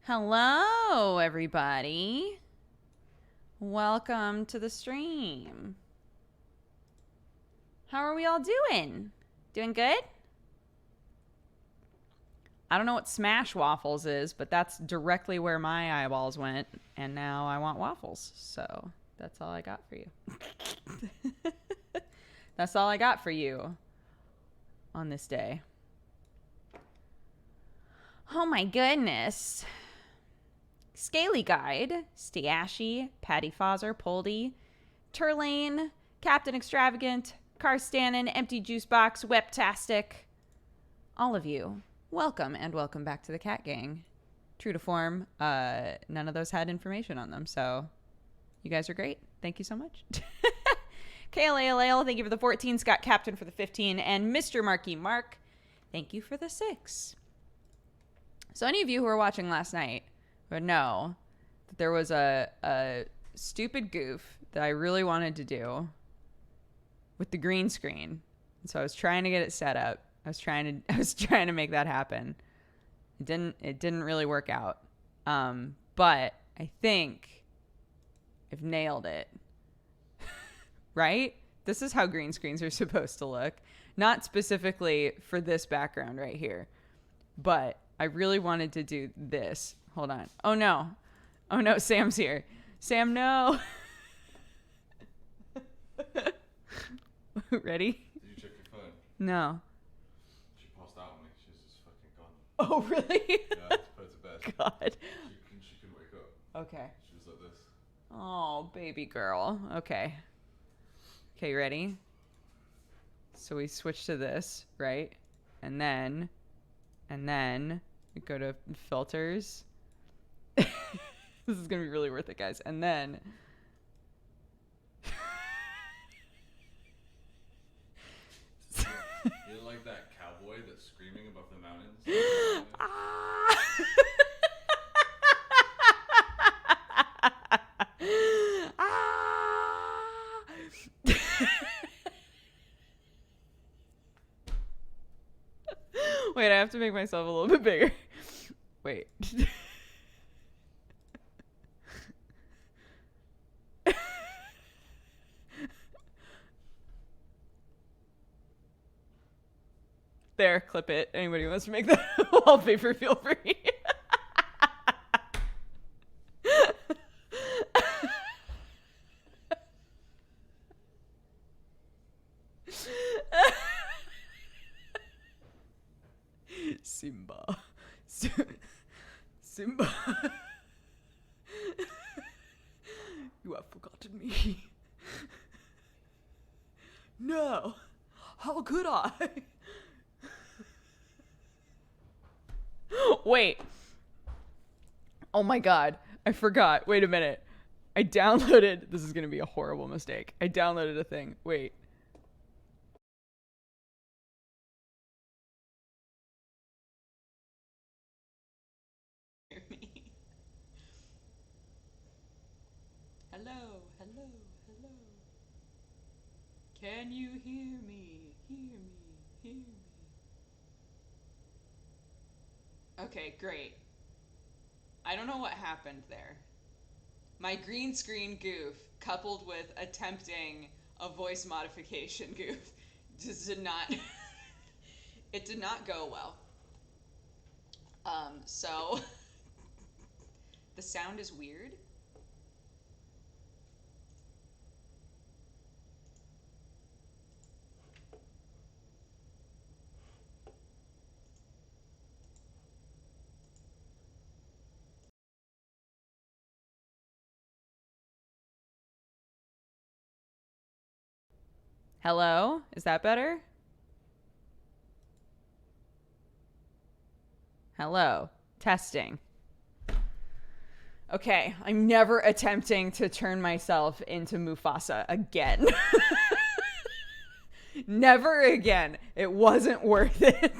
Hello, everybody. Welcome to the stream. How are we all doing? Doing good? I don't know what Smash Waffles is, but that's directly where my eyeballs went, and now I want waffles. So that's all I got for you. That's all I got for you on this day. Oh my goodness. Scaly Guide, Stiashy, Patty Fozzer, Poldy, Turlane, Captain Extravagant, Carstanin, Empty Juice Box, Weptastic. All of you, welcome and welcome back to the Cat Gang. True to form, none of those had information on them, so you guys are great. Thank you so much. KLALL, thank you for the 14, Scott Captain for the 15, and Mr. Marky Mark, thank you for the 6. So any of you who were watching last night would know that there was a stupid goof that I really wanted to do with the green screen. And so I was trying to get it set up. I was trying to make that happen. It didn't really work out. But I think I've nailed it. Right? This is how green screens are supposed to look. Not specifically for this background right here. But I really wanted to do this. Hold on. Oh no, Sam's here. Sam, no. Ready? Did you check your phone? No. She passed out on me. She was just fucking gone. Oh, really? Yeah, I put her to bed. God. She couldn't wake up. Okay. She was like this. Oh, baby girl. Okay, you ready? So we switch to this, right? And then we go to filters. This is going to be really worth it, guys. And then You're like that cowboy that's screaming above the mountains. Wait, I have to make myself a little bit bigger. Wait. There, clip it. Anybody who wants to make that wallpaper, feel free. Simba. Simba. You have forgotten me. No. How could I? Wait. Oh my god. I forgot. Wait a minute. I downloaded... This is going to be a horrible mistake. I downloaded a thing. Wait. Hello. Can you hear me? Hear me. Okay, great. I don't know what happened there. My green screen goof, coupled with attempting a voice modification goof, just did not... It did not go well. So... The sound is weird. Hello? Is that better? Hello. Testing. Okay, I'm never attempting to turn myself into Mufasa again. Never again. It wasn't worth it.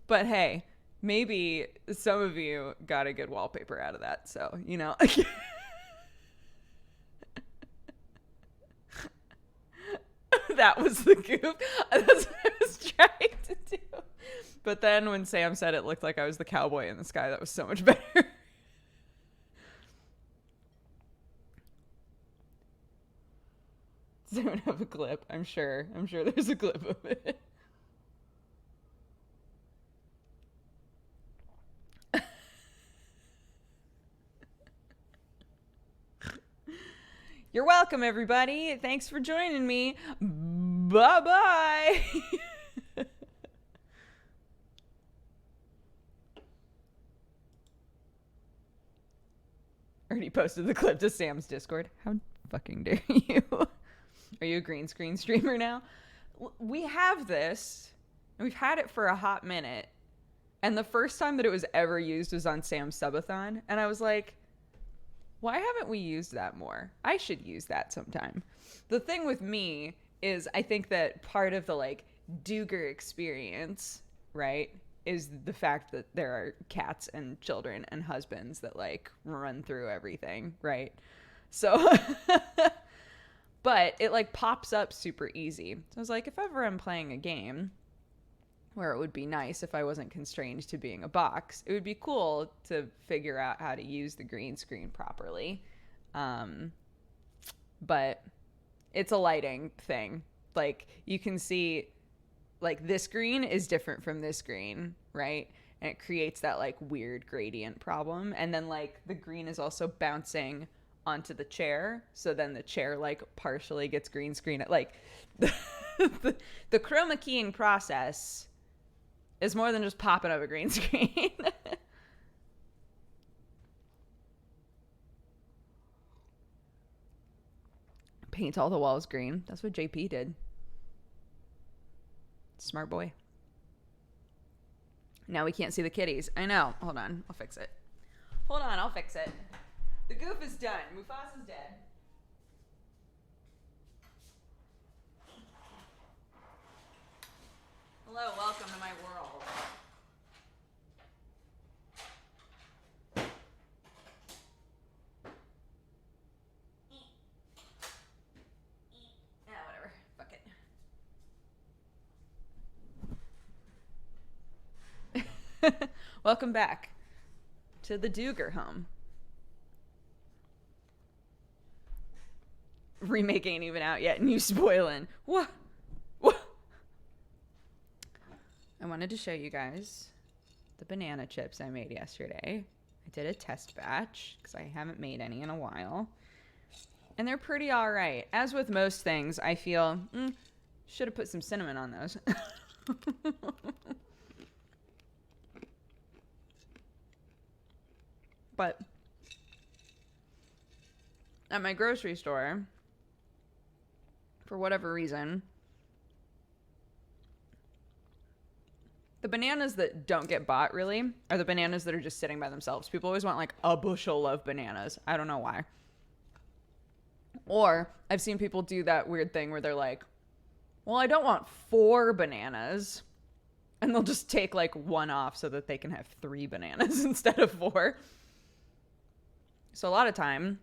But hey, maybe some of you got a good wallpaper out of that. So, you know. That was the goof. That's what I was trying But then when Sam said it looked like I was the cowboy in the sky, that was so much better. Does anyone have a clip? I'm sure there's a clip of it. You're welcome, everybody. Thanks for joining me. Bye-bye. Already posted the clip to Sam's Discord. How fucking dare you? Are you a green screen streamer now? We have this, and we've had it for a hot minute. And the first time that it was ever used was on Sam's subathon. And I was like, why haven't we used that more? I should use that sometime. The thing with me is I think that part of the like Dooger experience, right, is the fact that there are cats and children and husbands that like run through everything, right? So, but it like pops up super easy. So I was like, if ever I'm playing a game where it would be nice if I wasn't constrained to being a box, it would be cool to figure out how to use the green screen properly. But it's a lighting thing. Like you can see like this green is different from this green, right? And it creates that like weird gradient problem. And then like the green is also bouncing onto the chair. So then the chair like partially gets green screen. Like the chroma keying process is more than just popping up a green screen. Paint all the walls green. That's what JP did. Smart boy. Now we can't see the kitties. I know. Hold on. I'll fix it. Hold on. I'll fix it. The goof is done. Mufasa's dead. Hello. Welcome to my world. Whatever. Fuck it. Welcome back to the Dooger home. Remake ain't even out yet and you spoiling. What? I wanted to show you guys the banana chips I made yesterday. I did a test batch because I haven't made any in a while. And they're pretty all right. As with most things, I feel, should have put some cinnamon on those. But at my grocery store, for whatever reason, the bananas that don't get bought really are the bananas that are just sitting by themselves. People always want like a bushel of bananas. I don't know why. Or I've seen people do that weird thing where they're like, well, I don't want 4 bananas. And they'll just take like one off so that they can have 3 bananas instead of 4. So a lot of times,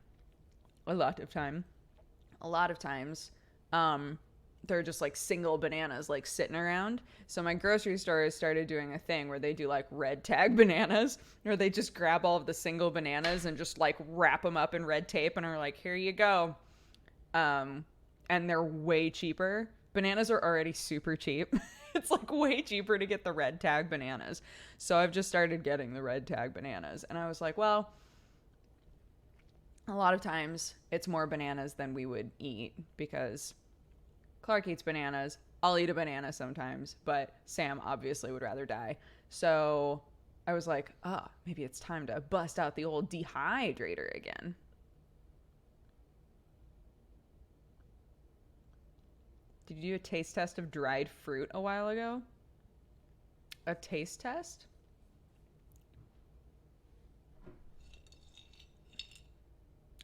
they're just like single bananas like sitting around. So my grocery store has started doing a thing where they do like red tag bananas, where they just grab all of the single bananas and just like wrap them up in red tape and are like, here you go. And they're way cheaper. Bananas are already super cheap. It's like way cheaper to get the red tag bananas. So I've just started getting the red tag bananas. And I was like, well, a lot of times it's more bananas than we would eat because Clark eats bananas. I'll eat a banana sometimes, but Sam obviously would rather die. So I was like, maybe it's time to bust out the old Dehydrator again. Did you do a taste test of dried fruit a while ago? A taste test?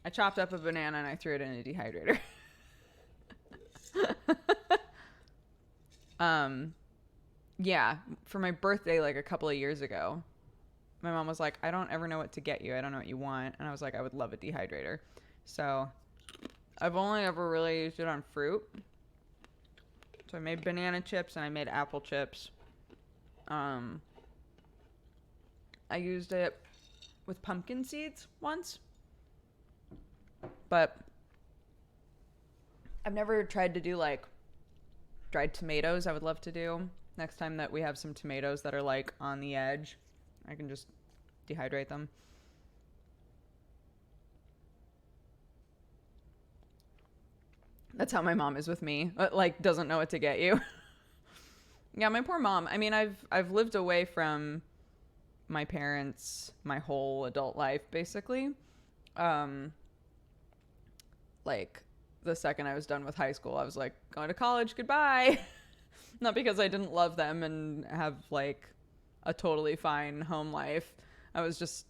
I chopped up a banana and I threw it in a dehydrator. Yeah, for my birthday like a couple of years ago, my mom was like, I don't ever know what to get you. I don't know what you want. And I was like, I would love a dehydrator. So I've only ever really used it on fruit. So I made banana chips and I made apple chips. Um, I used it with pumpkin seeds once, but I've never tried to do like dried tomatoes. I would love to do next time that we have some tomatoes that are like on the edge. I can just dehydrate them. That's how my mom is with me. Like, doesn't know what to get you. Yeah, my poor mom. I mean, I've lived away from my parents my whole adult life, basically. Um, like the second I was done with high school, I was like, going to college, goodbye. Not because I didn't love them and have like a totally fine home life. I was just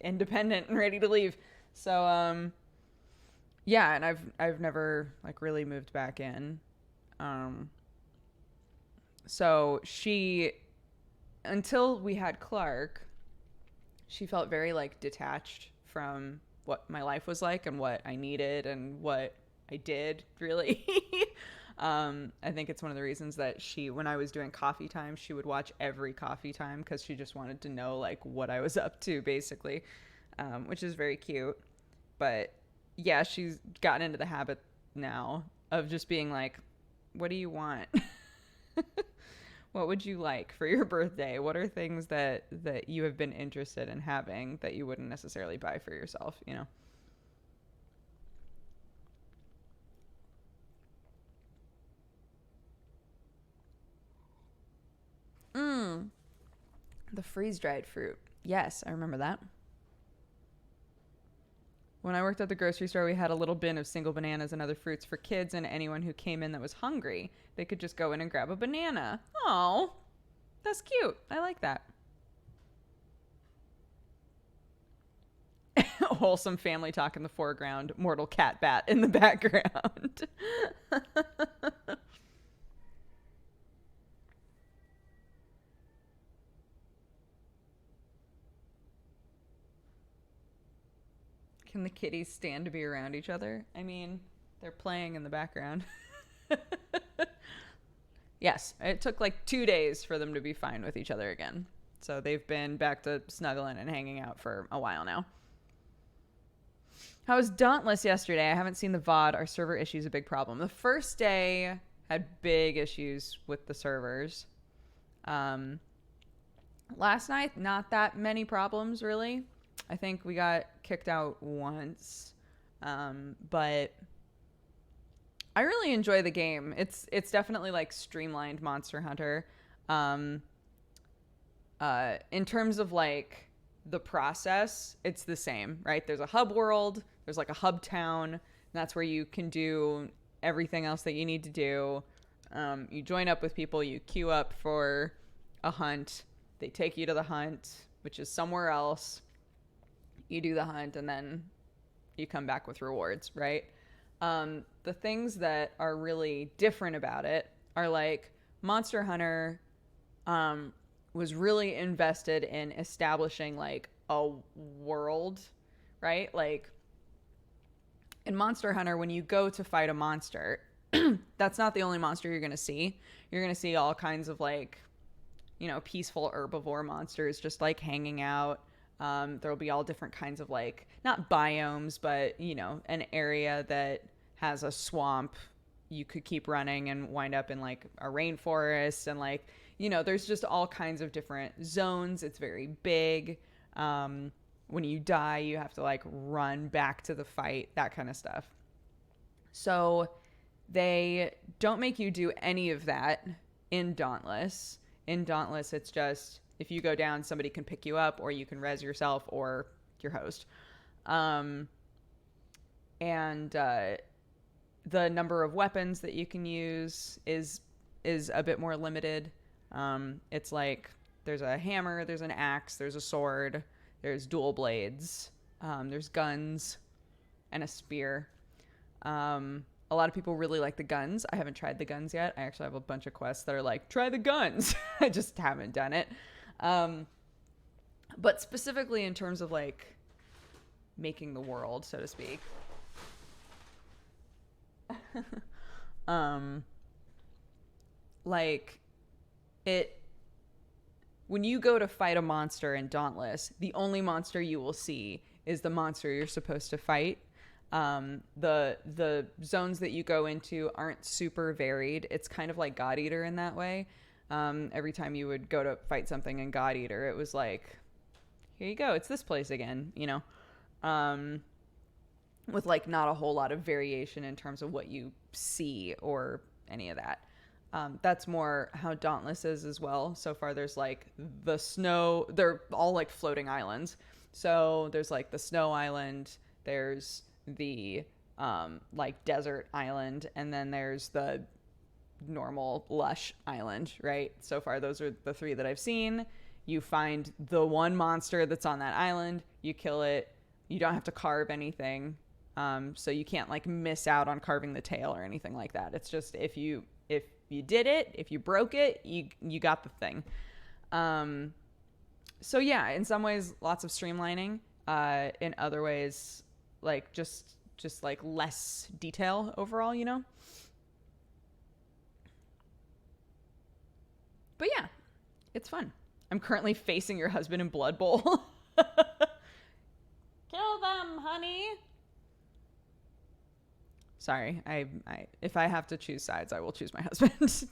independent and ready to leave. So yeah, and I've never like really moved back in. So she, until we had Clark, she felt very like detached from what my life was like and what I needed and what I did, really. I think it's one of the reasons that she, when I was doing coffee time, she would watch every coffee time because she just wanted to know like what I was up to, basically, which is very cute. But yeah, she's gotten into the habit now of just being like, what do you want? What would you like for your birthday? What are things that you have been interested in having that you wouldn't necessarily buy for yourself, you know? The freeze-dried fruit. Yes, I remember that. When I worked at the grocery store, we had a little bin of single bananas and other fruits for kids and anyone who came in that was hungry. They could just go in and grab a banana. Oh, that's cute. I like that. Wholesome family talk in the foreground, mortal cat bat in the background. Can the kitties stand to be around each other? I mean, they're playing in the background. Yes, it took like 2 days for them to be fine with each other again. So they've been back to snuggling and hanging out for a while now. How was Dauntless yesterday? I haven't seen the VOD. Our server issues a big problem. The first day had big issues with the servers. Um, Last night, not that many problems, really. I think we got kicked out once. But I really enjoy the game. It's definitely like streamlined Monster Hunter. Um, in terms of like the process, it's the same, right? There's a hub world, there's like a hub town, and that's where you can do everything else that you need to do. You join up with people, you queue up for a hunt, they take you to the hunt, which is somewhere else. You do the hunt, and then you come back with rewards, right? The things that are really different about it are like Monster Hunter was really invested in establishing like a world, right? Like in Monster Hunter, when you go to fight a monster, that's not the only monster you're going to see. You're going to see all kinds of like, you know, peaceful herbivore monsters just like hanging out. There'll be all different kinds of like, not biomes, but, you know, an area that has a swamp. You could keep running and wind up in like a rainforest, and like, you know, there's just all kinds of different zones. It's very big. When you die, you have to like run back to the fight, that kind of stuff. So they don't make you do any of that in Dauntless. In Dauntless, it's just if you go down, somebody can pick you up, or you can res yourself or your host. And the number of weapons that you can use is a bit more limited. It's like there's a hammer, there's an axe, there's a sword, there's dual blades, there's guns, and a spear. A lot of people really like the guns. I haven't tried the guns yet. I actually have a bunch of quests that are like, try the guns. I just haven't done it. But specifically in terms of like making the world, so to speak. Like it when you go to fight a monster in Dauntless, the only monster you will see is the monster you're supposed to fight. The zones that you go into aren't super varied. It's kind of like God Eater in that way. Every time you would go to fight something in God Eater, it was like, here you go, it's this place again, you know, with like not a whole lot of variation in terms of what you see or any of that. That's more how Dauntless is as well. So far, there's like the snow, they're all like floating islands. So there's like the snow island, there's the like desert island, and then there's the normal lush island, right? So far, those are the three that I've seen. You find the one monster that's on that island, you kill it. You don't have to carve anything. So you can't like miss out on carving the tail or anything like that. It's just if you did it, if you broke it, you got the thing. So yeah, in some ways, lots of streamlining. In other ways, like just like less detail overall, you know? But yeah, it's fun. I'm currently facing your husband in Blood Bowl. Kill them, honey. Sorry, I if I have to choose sides, I will choose my husband.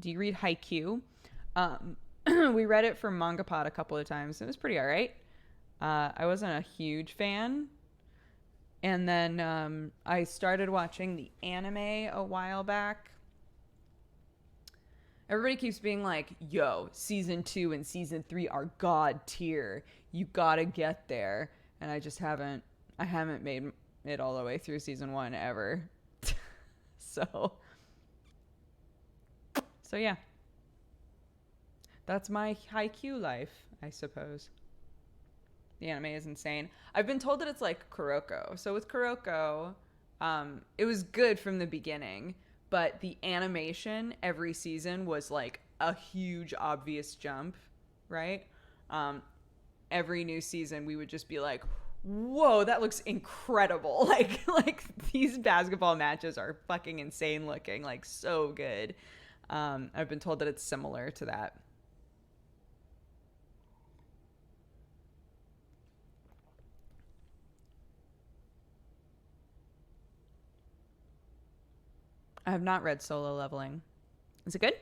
Do you read Haikyuu? We read it for Manga Pod a couple of times. It was pretty all right. I wasn't a huge fan. And then I started watching the anime a while back. Everybody keeps being like, yo, season 2 and season 3 are god tier. You gotta get there. And I haven't made it all the way through season 1 ever. So yeah. That's my Haikyuu life, I suppose. The anime is insane. I've been told that it's like Kuroko. So with Kuroko, it was good from the beginning, but the animation every season was like a huge obvious jump, right? Every new season we would just be like, whoa, that looks incredible. Like these basketball matches are fucking insane looking, like so good. I've been told that it's similar to that. I have not read Solo Leveling. Is it good?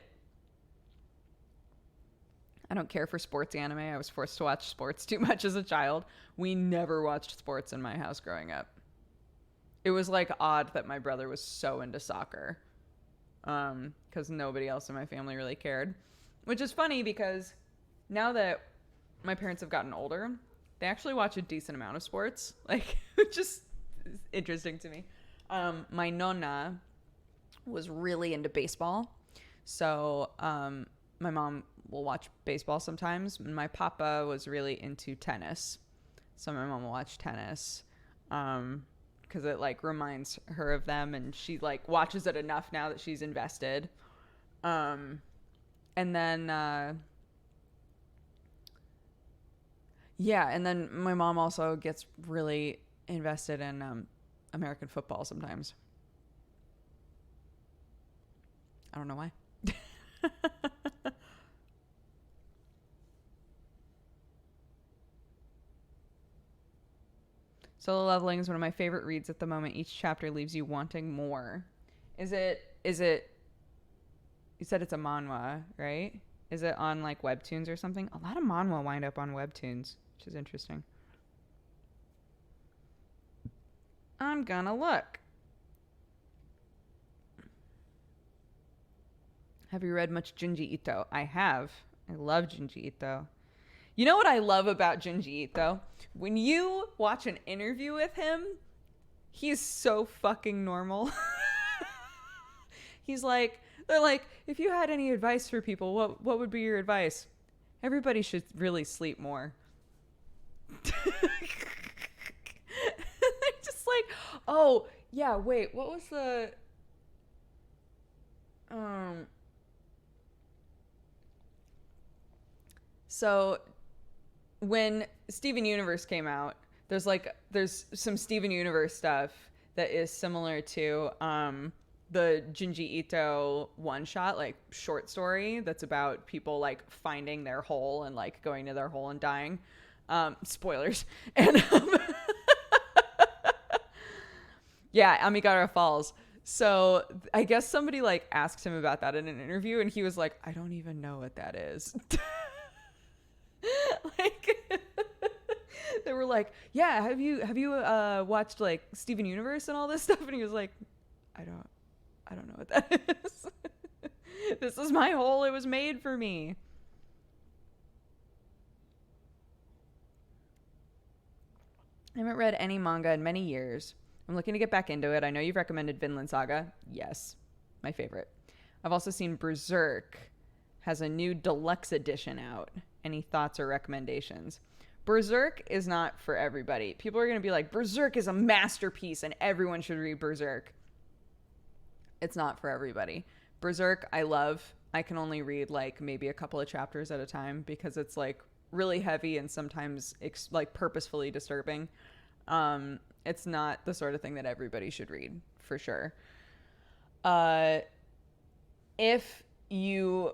I don't care for sports anime. I was forced to watch sports too much as a child. We never watched sports in my house growing up. It was like odd that my brother was so into soccer. Because nobody else in my family really cared. Which is funny because now that my parents have gotten older, they actually watch a decent amount of sports. Like, which is interesting to me. My nonna was really into baseball. So my mom will watch baseball sometimes. And my papa was really into tennis. So my mom will watch tennis. Because it like reminds her of them, and she like watches it enough now that she's invested. And then and then my mom also gets really invested in American football sometimes. I don't know why. Solo Leveling is one of my favorite reads at the moment. Each chapter leaves you wanting more. Is it you said it's a manhwa, right? Is it on like webtoons or something? A lot of manhwa wind up on webtoons, which is interesting. I'm gonna look. Have you read much Junji Ito? I have. I love Junji Ito. You know what I love about Junji Ito? When you watch an interview with him, he's so fucking normal. They're like, if you had any advice for people, what would be your advice? Everybody should really sleep more. They're just like, oh, yeah, wait, what was the... So when Steven Universe came out, there's some Steven Universe stuff that is similar to the Junji Ito one shot, like short story that's about people like finding their hole and like going to their hole and dying. Spoilers. And yeah, Amigara Falls. So I guess somebody like asked him about that in an interview, and he was like, I don't even know what that is. Like they were like, yeah, have you watched like Steven Universe and all this stuff? And he was like, I don't know what that is. This is my hole. It was made for me. I haven't read any manga in many years. I'm looking to get back into it. I know you've recommended Vinland Saga. Yes, my favorite. I've also seen Berserk has a new deluxe edition out. Any thoughts or recommendations? Berserk is not for everybody. People are going to be like, Berserk is a masterpiece and everyone should read Berserk. It's not for everybody. Berserk, I love. I can only read like maybe a couple of chapters at a time because it's like really heavy and sometimes like purposefully disturbing. It's not the sort of thing that everybody should read, for sure. If you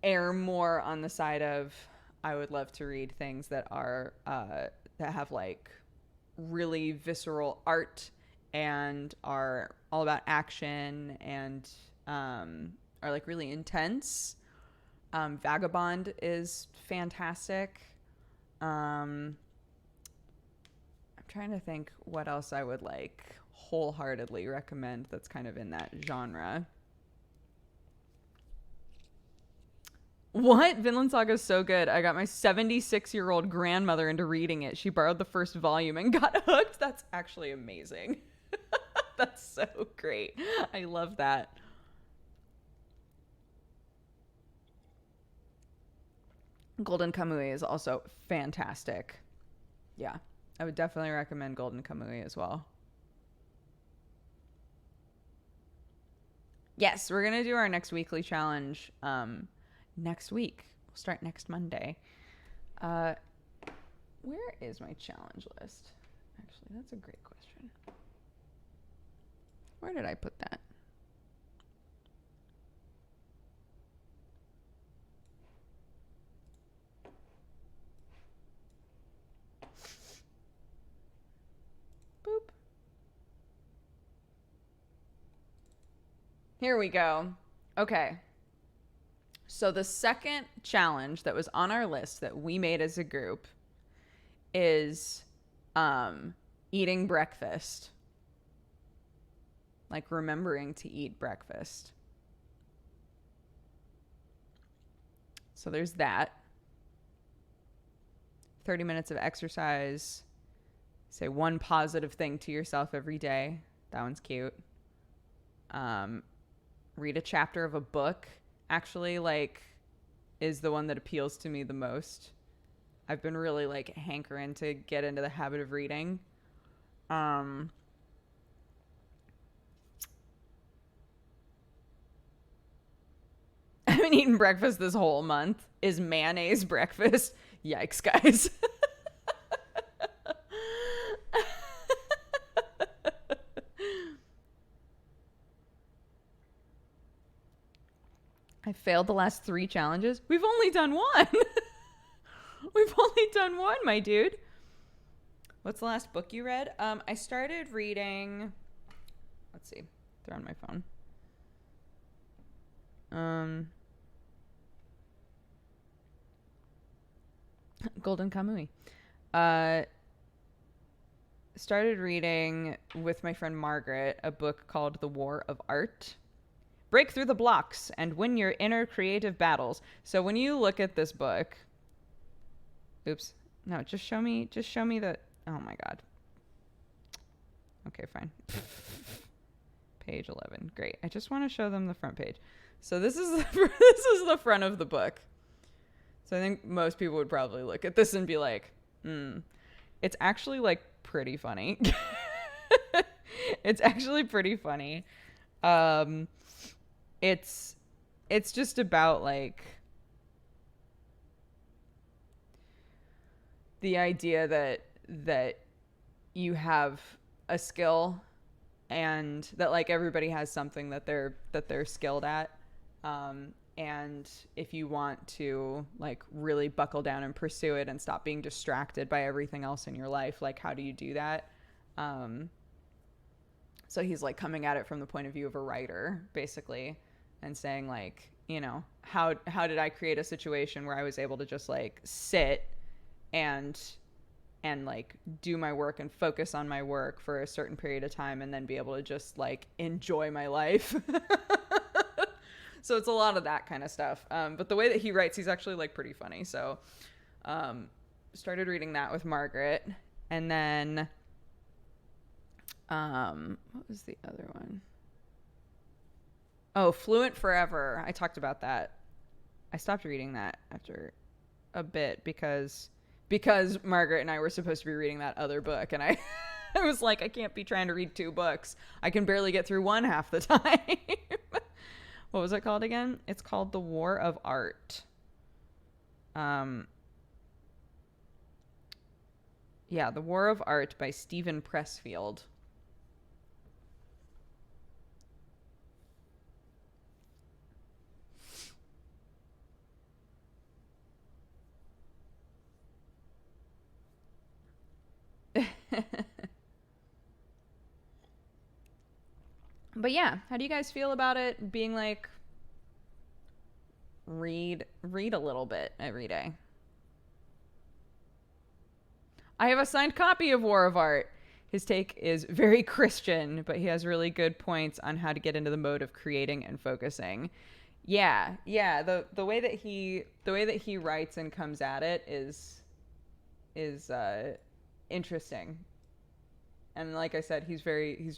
err more on the side of, I would love to read things that are that have like really visceral art and are all about action and are like really intense. Vagabond is fantastic. I'm trying to think what else I would like wholeheartedly recommend that's kind of in that genre. What? Vinland Saga is so good. I got my 76-year-old grandmother into reading it. She borrowed the first volume and got hooked. That's actually amazing. That's so great. I love that. Golden Kamui is also fantastic. Yeah, I would definitely recommend Golden Kamui as well. Yes, we're going to do our next weekly challenge next week. We'll start next Monday. Where is my challenge list? Actually, that's a great question. Where did I put that? Boop. Here we go. Okay. So the second challenge that was on our list that we made as a group is eating breakfast. Like remembering to eat breakfast. So there's that. 30 minutes of exercise. Say one positive thing to yourself every day. That one's cute. Read a chapter of a book. Actually, like, is the one that appeals to me the most. I've been really like hankering to get into the habit of reading. I haven't eaten breakfast this whole month. Is mayonnaise breakfast? Yikes, guys. I failed the last 3 challenges. We've only done one. We've only done one, my dude. What's the last book you read? I started reading. Let's see. They're on my phone. Golden Kamui. Started reading with my friend Margaret a book called The War of Art. Break through the blocks and win your inner creative battles. So when you look at this book, oops, no, just show me the, oh my God. Okay, fine. Page 11. Great. I just want to show them the front page. So this is the front of the book. So I think most people would probably look at this and be like, it's actually like pretty funny. It's actually pretty funny. It's just about like the idea that you have a skill and that like everybody has something that they're skilled at. And if you want to like really buckle down and pursue it and stop being distracted by everything else in your life, like how do you do that? So he's like coming at it from the point of view of a writer, basically, and saying like, you know, how did I create a situation where I was able to just like sit and like do my work and focus on my work for a certain period of time and then be able to just like enjoy my life. So it's a lot of that kind of stuff. But the way that he writes, he's actually like pretty funny. So started reading that with Margaret. And then what was the other one? Oh, Fluent Forever. I talked about that. I stopped reading that after a bit because Margaret and I were supposed to be reading that other book, and I was like, I can't be trying to read 2 books. I can barely get through one half the time. What was it called again? It's called The War of Art. Yeah, The War of Art by Stephen Pressfield. But yeah, how do you guys feel about it being like read a little bit every day? I have a signed copy of War of Art. His take is very Christian, but he has really good points on how to get into the mode of creating and focusing. Yeah. The way that he writes and comes at it is interesting. And like I said, he's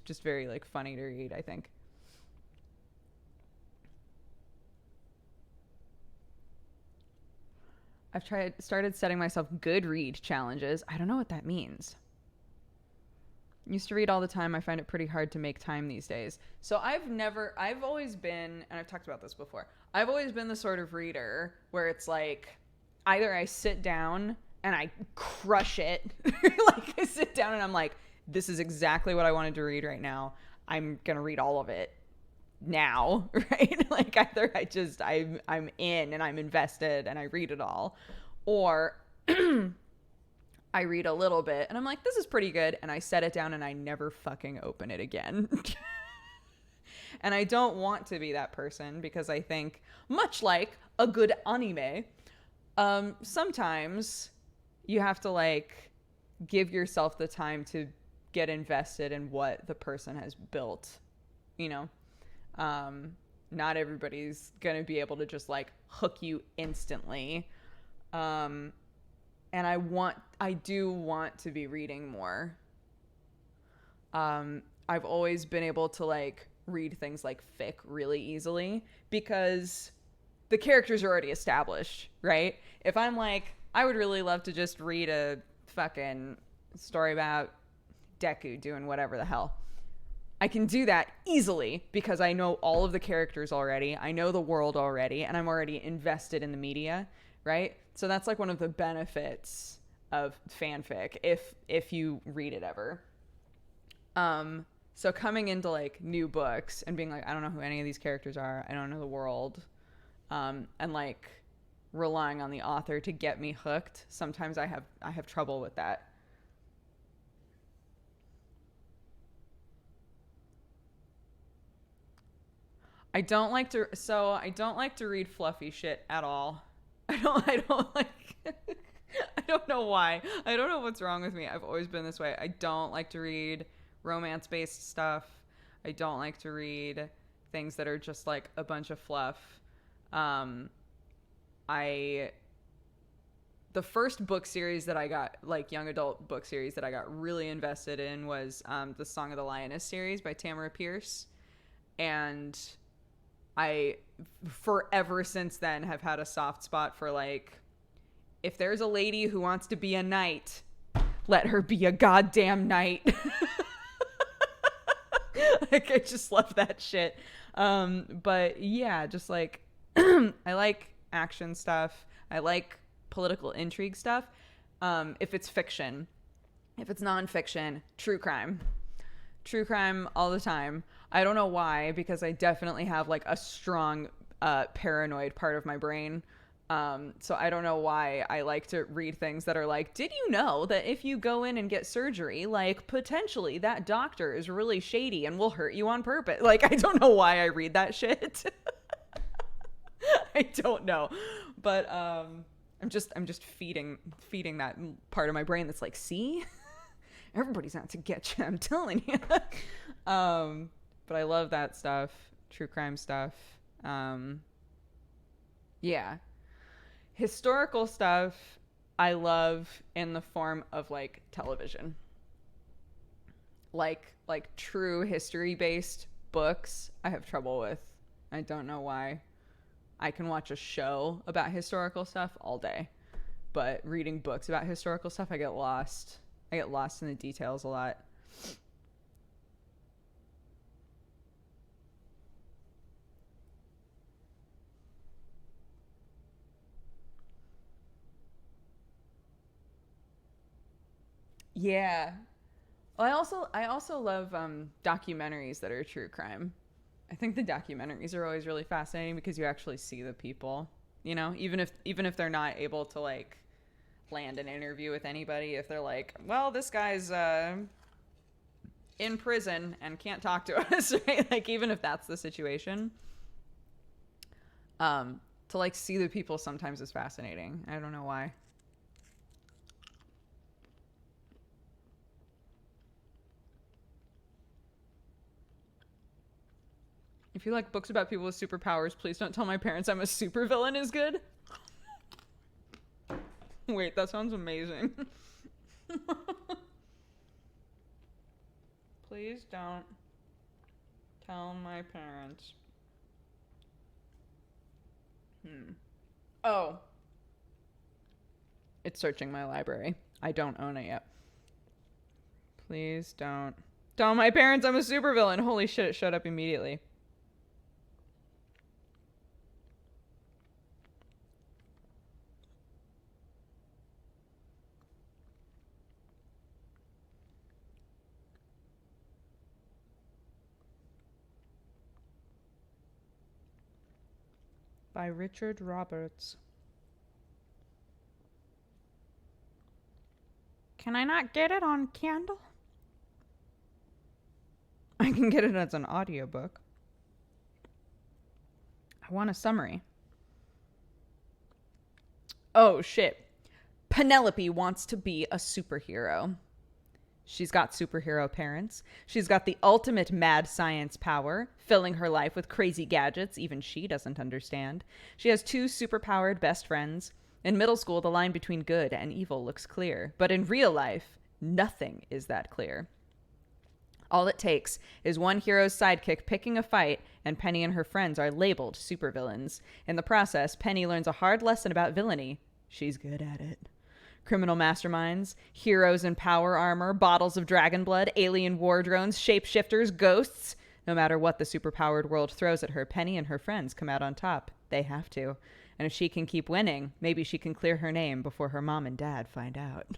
just very like funny to read, I think. I've started setting myself good read challenges. I don't know what that means. Used to read all the time. I find it pretty hard to make time these days. So I've always been, and I've talked about this before, I've always been the sort of reader where it's like, either I sit down and I crush it, like I sit down and I'm like, this is exactly what I wanted to read right now. I'm going to read all of it now, right? Like either I'm in and I'm invested and I read it all, or I read a little bit and I'm like, this is pretty good. And I set it down and I never fucking open it again. And I don't want to be that person because I think, much like a good anime, sometimes you have to like give yourself the time to get invested in what the person has built, you know? Not everybody's gonna be able to just like hook you instantly. And I do want to be reading more. I've always been able to like read things like fic really easily because the characters are already established, right? If I'm like, I would really love to just read a fucking story about Deku doing whatever the hell, I can do that easily because I know all of the characters already. I know the world already, and I'm already invested in the media, right? So that's like one of the benefits of fanfic if you read it ever. So coming into like new books and being like, I don't know who any of these characters are. I don't know the world. And like relying on the author to get me hooked. Sometimes I have trouble with that. I don't like to read fluffy shit at all. I don't like I don't know why. I don't know what's wrong with me. I've always been this way. I don't like to read romance-based stuff. I don't like to read things that are just like a bunch of fluff. The first book series that I got, like young adult book series that I got really invested in was the Song of the Lioness series by Tamara Pierce. And I forever since then have had a soft spot for like, if there's a lady who wants to be a knight, let her be a goddamn knight. Like, I just love that shit. But yeah, just like, I like action stuff. I like political intrigue stuff. If it's fiction. If it's nonfiction, true crime. True crime all the time. I don't know why, because I definitely have like a strong paranoid part of my brain. So I don't know why I like to read things that are like, did you know that if you go in and get surgery, like potentially that doctor is really shady and will hurt you on purpose? Like, I don't know why I read that shit. I don't know. But I'm just feeding that part of my brain that's like, see? Everybody's out to get you, I'm telling you. But I love that stuff, true crime stuff. Yeah. Historical stuff I love in the form of like television. Like true history based books I have trouble with. I don't know why. I can watch a show about historical stuff all day, but reading books about historical stuff I get lost. I get lost in the details a lot. Yeah. Well, I also love documentaries that are true crime. I think the documentaries are always really fascinating because you actually see the people, even if they're not able to like land an interview with anybody, if they're like, well, this guy's in prison and can't talk to us, right? Like even if that's the situation, to like see the people sometimes is fascinating. I don't know why. If you like books about people with superpowers, please don't tell my parents I'm a supervillain is good. Wait, that sounds amazing. Please don't tell my parents. Oh, it's searching my library. I don't own it yet. Please don't tell my parents I'm a supervillain. Holy shit, it showed up immediately. By Richard Roberts. Can I not get it on Kindle? I can get it as an audiobook. I want a summary. Oh shit. Penelope wants to be a superhero. She's got superhero parents. She's got the ultimate mad science power, filling her life with crazy gadgets even she doesn't understand. She has two superpowered best friends. In middle school, the line between good and evil looks clear. But in real life, nothing is that clear. All it takes is one hero's sidekick picking a fight, and Penny and her friends are labeled supervillains. In the process, Penny learns a hard lesson about villainy. She's good at it. Criminal masterminds, heroes in power armor, bottles of dragon blood, alien war drones, shapeshifters, ghosts. No matter what the superpowered world throws at her, Penny and her friends come out on top. They have to. And if she can keep winning, maybe she can clear her name before her mom and dad find out.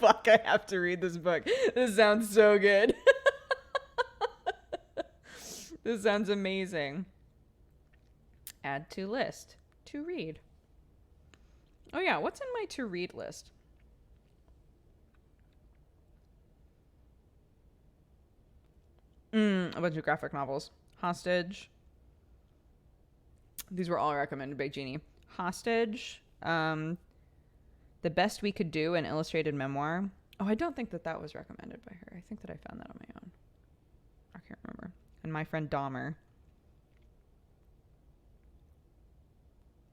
Fuck, I have to read this book. This sounds so good. This sounds amazing. Add to list. To read. Oh yeah, what's in my to read list? A bunch of graphic novels. Hostage. These were all recommended by Jeannie. Hostage. The Best We Could Do, an illustrated memoir. Oh, I don't think that was recommended by her. I think that I found that on my own. I can't remember. And My Friend Dahmer.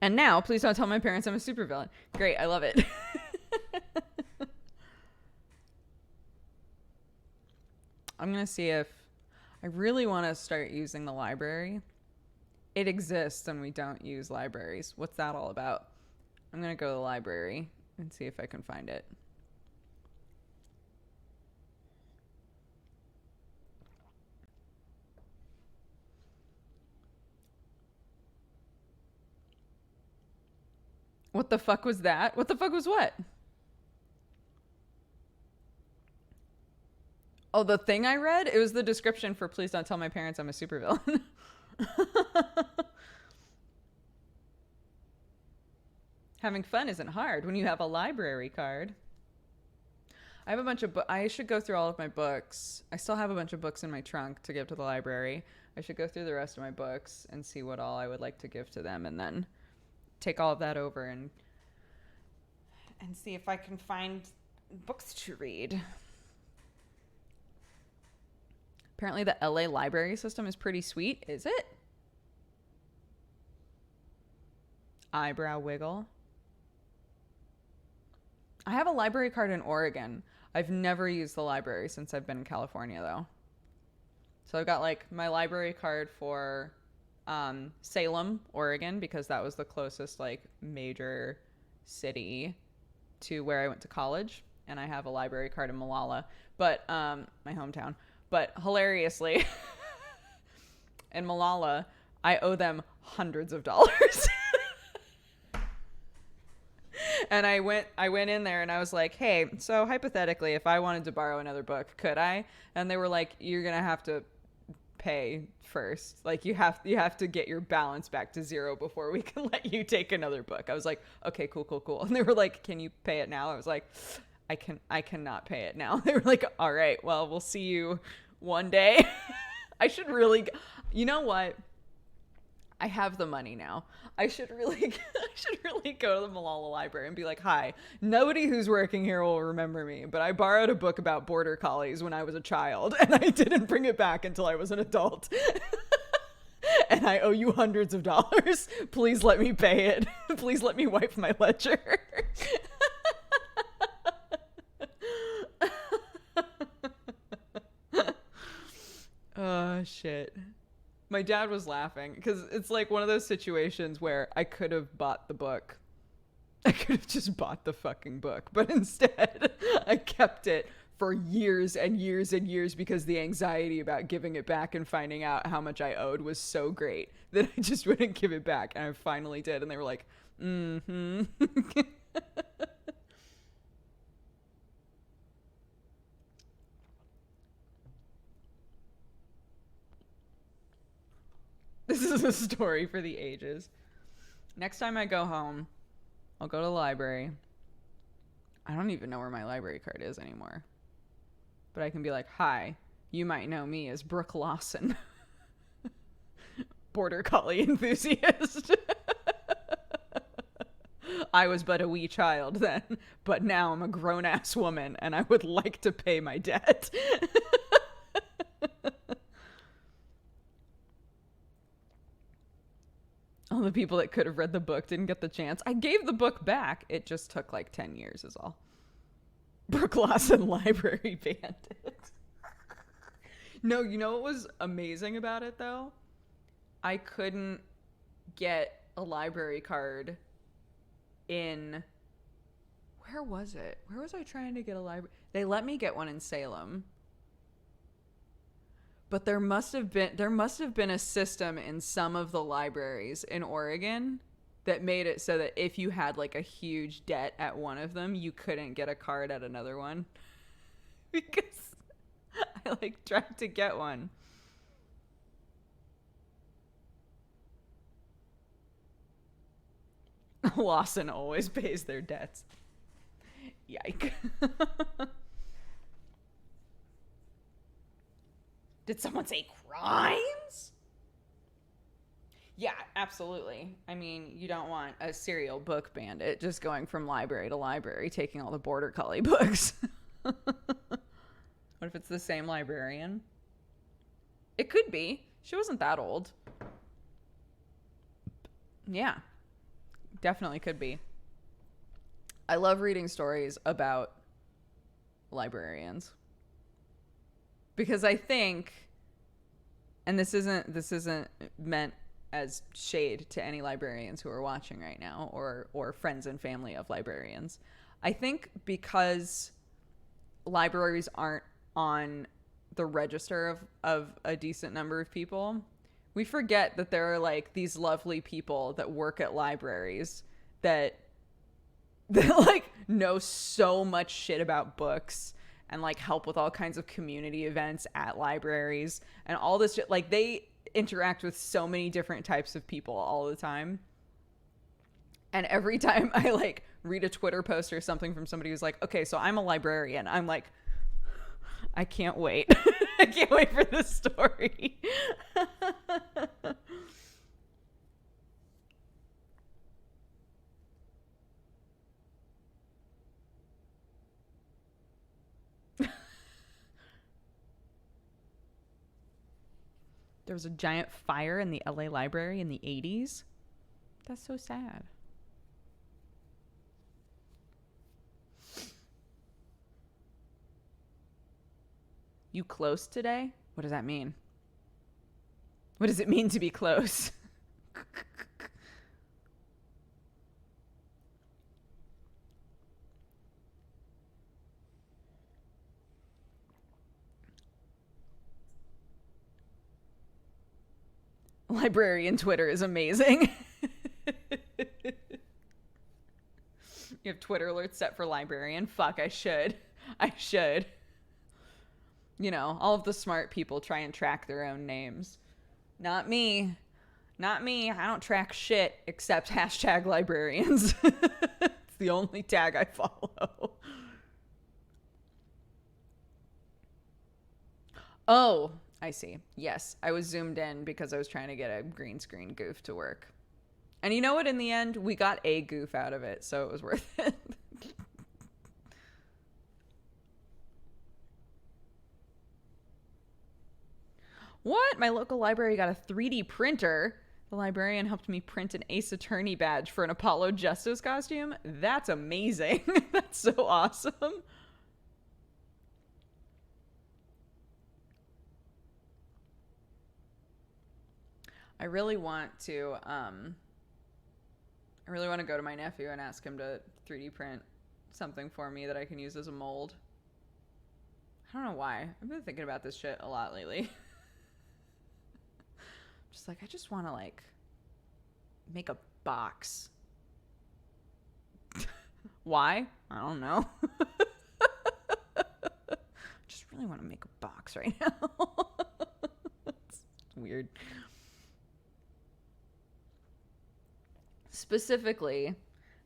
And now, please don't tell my parents I'm a supervillain. Great, I love it. I'm going to see if I really want to start using the library. It exists and we don't use libraries. What's that all about? I'm going to go to the library and see if I can find it. What the fuck was that? What the fuck was what? Oh, the thing I read, it was the description for Please Don't Tell My Parents I'm a Supervillain. Having fun isn't hard when you have a library card. I have a bunch of I should go through all of my books. I still have a bunch of books in my trunk to give to the library. I should go through the rest of my books and see what all I would like to give to them, and then take all of that over and see if I can find books to read. Apparently the LA library system is pretty sweet. Is it? Eyebrow wiggle. I have a library card in Oregon. I've never used the library since I've been in California, though. So I've got like my library card for Salem, Oregon, because that was the closest like major city to where I went to college. And I have a library card in Malala, but my hometown. But hilariously, in Malala, I owe them hundreds of dollars. And I went in there and I was like, hey, so hypothetically, if I wanted to borrow another book, could I? And they were like, you're going to have to pay first. Like you have to get your balance back to zero before we can let you take another book. I was like, okay, cool. And they were like, can you pay it now? I was like, I cannot pay it now. They were like, all right, well, we'll see you one day. I should really, you know what? I have the money now. I should really go to the Malala library and be like, hi, nobody who's working here will remember me, but I borrowed a book about border collies when I was a child and I didn't bring it back until I was an adult. And I owe you hundreds of dollars. Please let me pay it. Please let me wipe my ledger. Oh, shit. My dad was laughing because it's like one of those situations where I could have bought the book. I could have just bought the fucking book, but instead I kept it for years and years and years because the anxiety about giving it back and finding out how much I owed was so great that I just wouldn't give it back. And I finally did. And they were like, mm-hmm. This is a story for the ages. Next time I go home, I'll go to the library. I don't even know where my library card is anymore. But I can be like, hi, you might know me as Brooke Lawson. Border Collie enthusiast. I was but a wee child then, but now I'm a grown-ass woman and I would like to pay my debt. All the people that could have read the book didn't get the chance. I gave the book back. It just took like 10 years is all. Brooke Lawson Library Bandit. No, you know what was amazing about it though? I couldn't get a library card in... Where was it? Where was I trying to get a library? They let me get one in Salem. But there must have been a system in some of the libraries in Oregon that made it so that if you had like a huge debt at one of them, you couldn't get a card at another one. Because I like tried to get one. Lawson always pays their debts. Yike. Did someone say crimes? Yeah, absolutely. I mean, you don't want a serial book bandit just going from library to library, taking all the Border Collie books. What if it's the same librarian? It could be. She wasn't that old. Yeah, definitely could be. I love reading stories about librarians. Because I think, and this isn't meant as shade to any librarians who are watching right now or friends and family of librarians. I think because libraries aren't on the register of a decent number of people, we forget that there are like these lovely people that work at libraries that like know so much shit about books and like help with all kinds of community events at libraries and all this shit. Like they interact with so many different types of people all the time. And every time I like read a Twitter post or something from somebody who's like, okay, so I'm a librarian, I'm like, I can't wait. I can't wait for this story. There was a giant fire in the LA library in the 80s. That's so sad. You close today? What does that mean? What does it mean to be close? Librarian Twitter is amazing. You have Twitter alerts set for librarian? Fuck, I should. I should. You know, all of the smart people try and track their own names. Not me. Not me. I don't track shit except hashtag librarians. It's the only tag I follow. Oh, I see. Yes, I was zoomed in because I was trying to get a green screen goof to work. And you know what? In the end, we got a goof out of it, so it was worth it. What? My local library got a 3D printer. The librarian helped me print an Ace Attorney badge for an Apollo Justice costume. That's amazing. That's so awesome. I really want to go to my nephew and ask him to 3D print something for me that I can use as a mold. I don't know why. I've been thinking about this shit a lot lately. Just like, I just want to like make a box. Why? I don't know. Just really want to make a box right now. It's weird. Specifically, and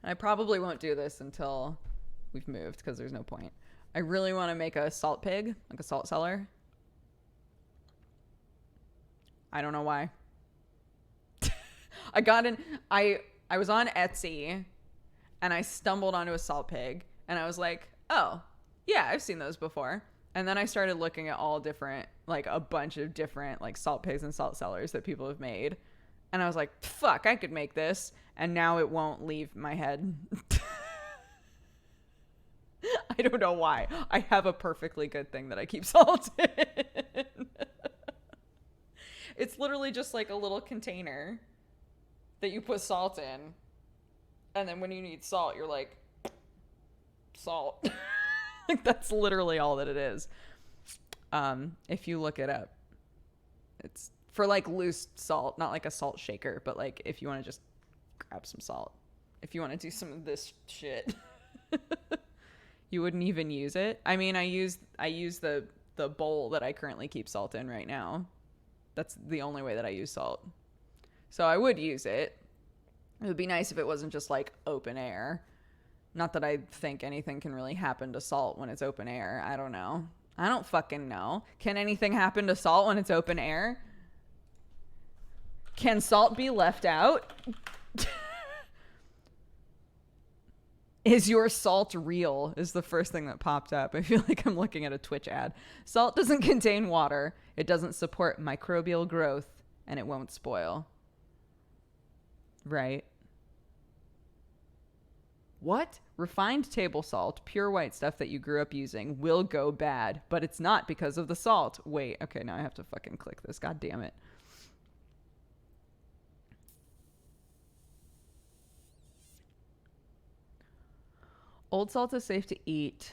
I probably won't do this until we've moved because there's no point. I really want to make a salt pig, like a salt cellar. I don't know why. I was on Etsy and I stumbled onto a salt pig and I was like, oh, yeah, I've seen those before. And then I started looking at all different, like a bunch of different like salt pigs and salt cellars that people have made. And I was like, fuck, I could make this. And now it won't leave my head. I don't know why. I have a perfectly good thing that I keep salt in. It's literally just like a little container that you put salt in. And then when you need salt, you're like, salt. Like that's literally all that it is. If you look it up, it's for like loose salt, not like a salt shaker, but like if you want to just grab some salt, if you want to do some of this shit, you wouldn't even use it. I mean, I use the bowl that I currently keep salt in right now. That's the only way that I use salt. So I would use it. It would be nice if it wasn't just like open air. Not that I think anything can really happen to salt when it's open air. I don't know. I don't fucking know. Can anything happen to salt when it's open air? Can salt be left out? Is your salt real? Is the first thing that popped up. I feel like I'm looking at a Twitch ad. Salt doesn't contain water. It doesn't support microbial growth, and it won't spoil. Right? What? Refined table salt, pure white stuff that you grew up using, will go bad, but it's not because of the salt. Wait, okay, now I have to fucking click this. God damn it. Old salt is safe to eat,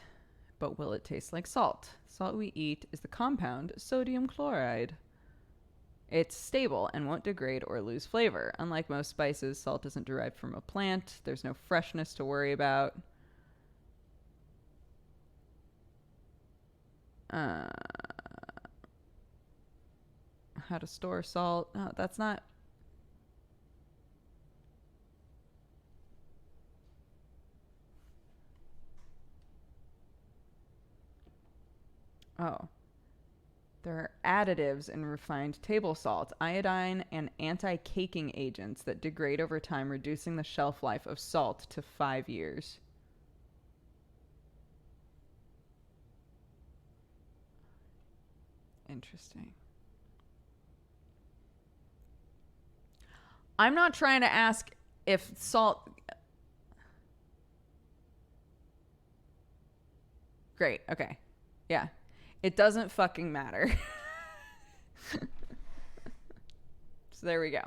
but will it taste like salt? Salt we eat is the compound sodium chloride. It's stable and won't degrade or lose flavor. Unlike most spices, salt isn't derived from a plant. There's no freshness to worry about. Uh, how to store salt. No, that's not. Oh. There are additives in refined table salt, iodine, and anti-caking agents that degrade over time, reducing the shelf life of salt to 5 years. Interesting. I'm not trying to ask if salt... Great. Okay. Yeah. It doesn't fucking matter. So there we go.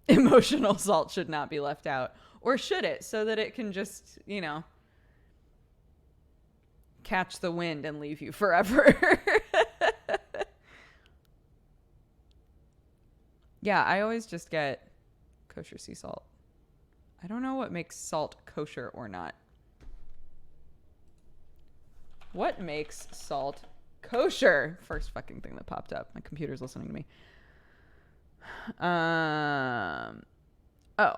Emotional salt should not be left out. Or should it? So that it can just, you know, catch the wind and leave you forever. Yeah, I always just get kosher sea salt. I don't know what makes salt kosher or not. What makes salt kosher? First fucking thing that popped up. My computer's listening to me. Oh.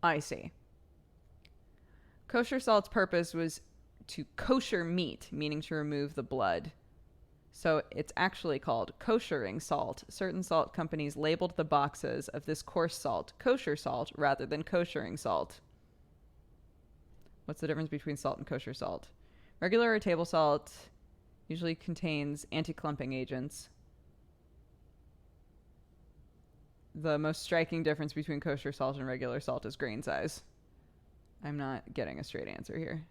I see. Kosher salt's purpose was to kosher meat, meaning to remove the blood. So it's actually called koshering salt. Certain salt companies labeled the boxes of this coarse salt kosher salt rather than koshering salt. What's the difference between salt and kosher salt? Regular or table salt usually contains anti-clumping agents. The most striking difference between kosher salt and regular salt is grain size. I'm not getting a straight answer here.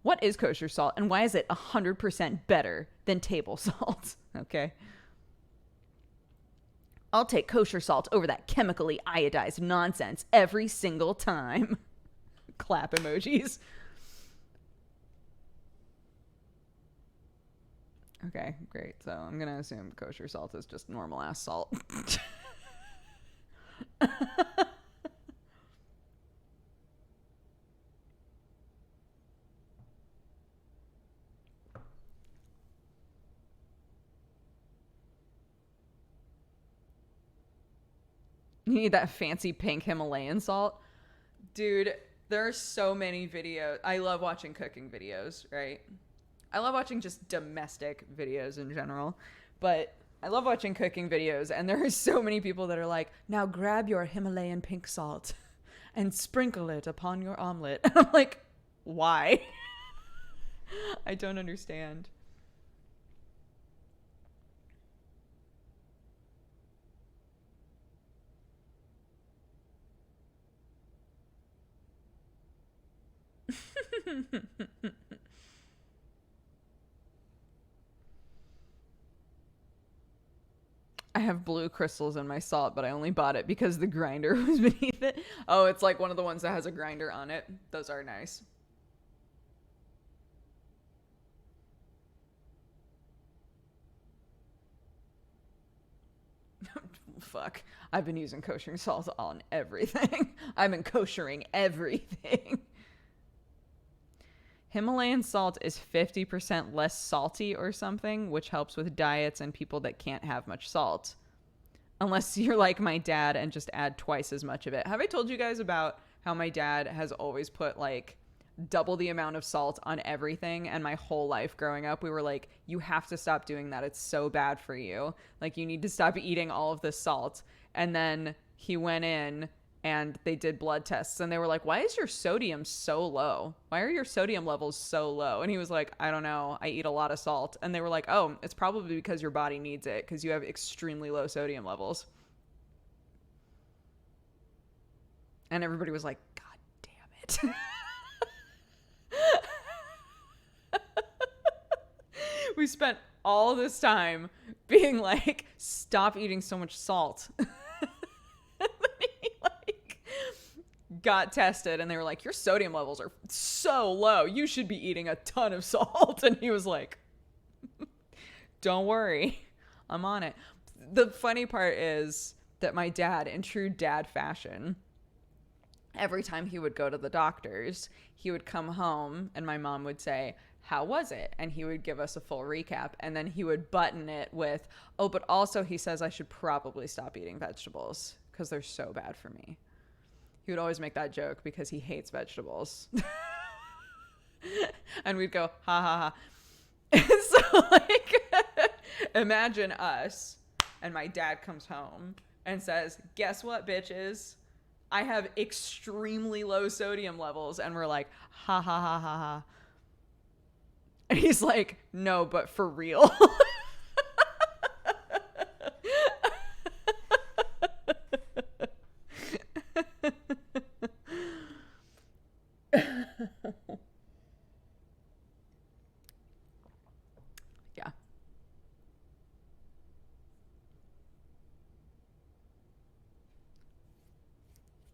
What is kosher salt and why is it 100% better than table salt? Okay. I'll take kosher salt over that chemically iodized nonsense every single time. Clap emojis. Okay, great. So I'm going to assume kosher salt is just normal ass salt. You need that fancy pink Himalayan salt. Dude, there are so many videos. I love watching cooking videos, right? I love watching just domestic videos in general. But I love watching cooking videos. And there are so many people that are like, now grab your Himalayan pink salt and sprinkle it upon your omelet. And I'm like, why? I don't understand. I have blue crystals in my salt, but I only bought it because the grinder was beneath it. Oh, it's like one of the ones that has a grinder on it. Those are nice. Fuck. I've been using koshering salt on everything. I've been koshering everything. Himalayan salt is 50% less salty or something, which helps with diets and people that can't have much salt. Unless you're like my dad and just add twice as much of it. Have I told you guys about how my dad has always put like double the amount of salt on everything? And my whole life growing up, we were like, you have to stop doing that. It's so bad for you. Like, you need to stop eating all of this salt. And then he went in and they did blood tests and they were like, why is your sodium so low? Why are your sodium levels so low? And he was like, I don't know. I eat a lot of salt. And they were like, oh, it's probably because your body needs it because you have extremely low sodium levels. And everybody was like, God damn it. We spent all this time being like, stop eating so much salt. Got tested and they were like, your sodium levels are so low, you should be eating a ton of salt. And he was like, don't worry, I'm on it. the funny part is that my dad, in true dad fashion, every time he would go to the doctors, he would come home and my mom would say, how was it? And he would give us a full recap. And then he would button it with, oh, but also he says I should probably stop eating vegetables because they're so bad for me. He would always make that joke because he hates vegetables. And we'd go, ha ha ha. So, like, imagine us and my dad comes home and says, guess what, bitches? I have extremely low sodium levels. And we're like, ha ha ha ha ha. And he's like, no, but for real. Yeah.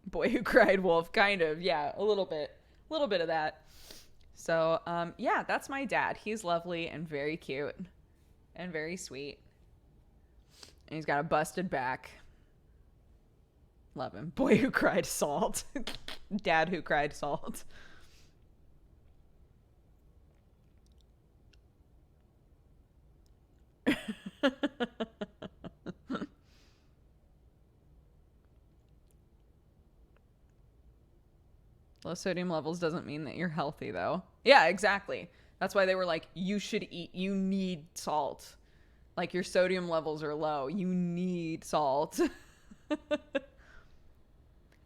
Boy Who Cried Wolf, kind of. Yeah, a little bit of that. So, yeah, that's my dad. He's lovely and very cute and very sweet. And he's got a busted back. Love him. Boy Who Cried Salt. Dad Who Cried Salt. Low sodium levels doesn't mean that you're healthy, though. Yeah, exactly. That's why they were like, you should eat, you need salt. Like, your sodium levels are low. You need salt.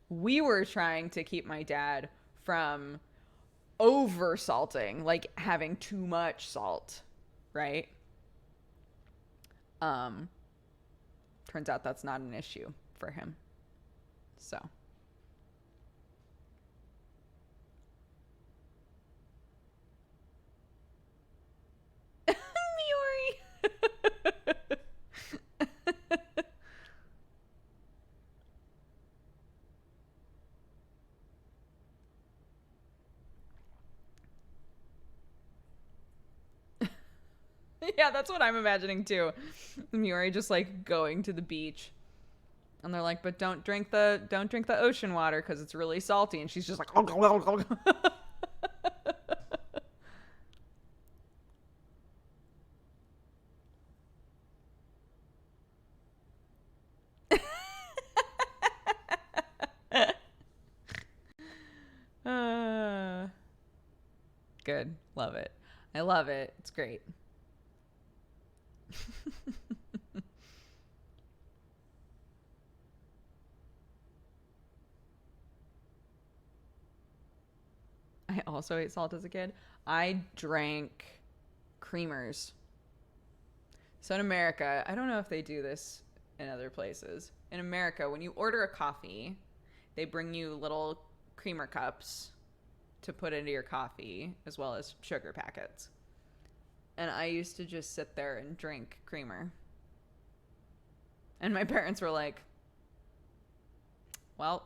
We were trying to keep my dad from over salting, like having too much salt, right? Turns out that's not an issue for him. So. Yeah, that's what I'm imagining too. Miori just like going to the beach, and they're like, "But don't drink the ocean water because it's really salty." And she's just like, good, love it. I love it. It's great. I also ate salt as a kid. I drank creamers. So in America, I don't know if they do this in other places. In America, when you order a coffee, they bring you little creamer cups to put into your coffee, as well as sugar packets. And I used to just sit there and drink creamer. And my parents were like, well,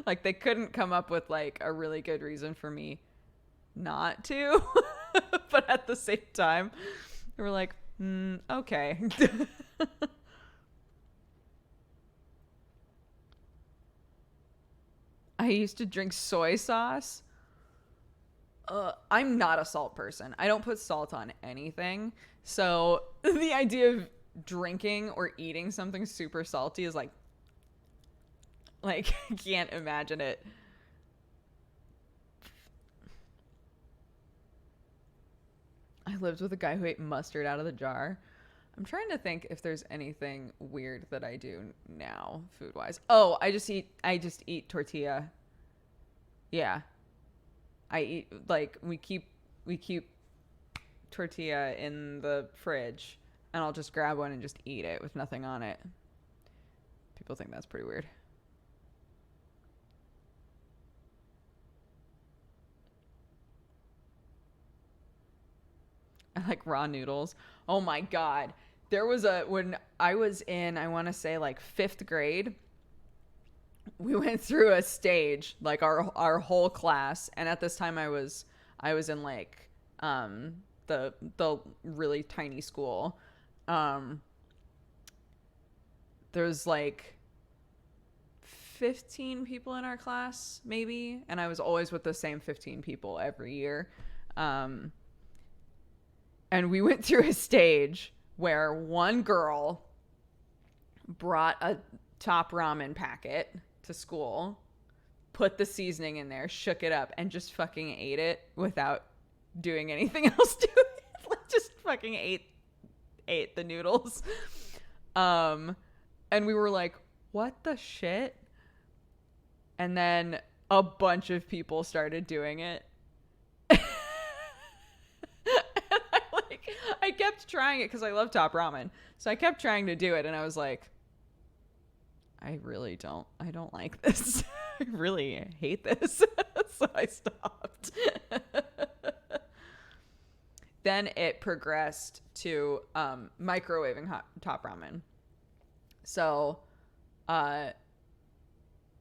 like they couldn't come up with like a really good reason for me not to. But at the same time, they were like, okay. I used to drink soy sauce. I'm not a salt person. I don't put salt on anything. So the idea of drinking or eating something super salty is like I can't imagine it. I lived with a guy who ate mustard out of the jar. I'm trying to think if there's anything weird that I do now, food wise. Oh, I just eat tortilla. Yeah. I eat like we keep tortilla in the fridge and I'll just grab one and just eat it with nothing on it. People think that's pretty weird. I like raw noodles. Oh my God. There was when I was in, I want to say like 5th grade, we went through a stage, like our whole class. And at this time I was in like, the really tiny school. Um, there's like 15 people in our class, maybe, and I was always with the same 15 people every year. And we went through a stage where one girl brought a top ramen packet to school, put the seasoning in there, shook it up, and just fucking ate it without doing anything else to it. Like, just fucking ate the noodles. And we were like, what the shit? And then a bunch of people started doing it. And I kept trying it because I love top ramen. So I kept trying to do it, and I was like, I don't like this. I really hate this. So I stopped. Then it progressed to microwaving top ramen. So, and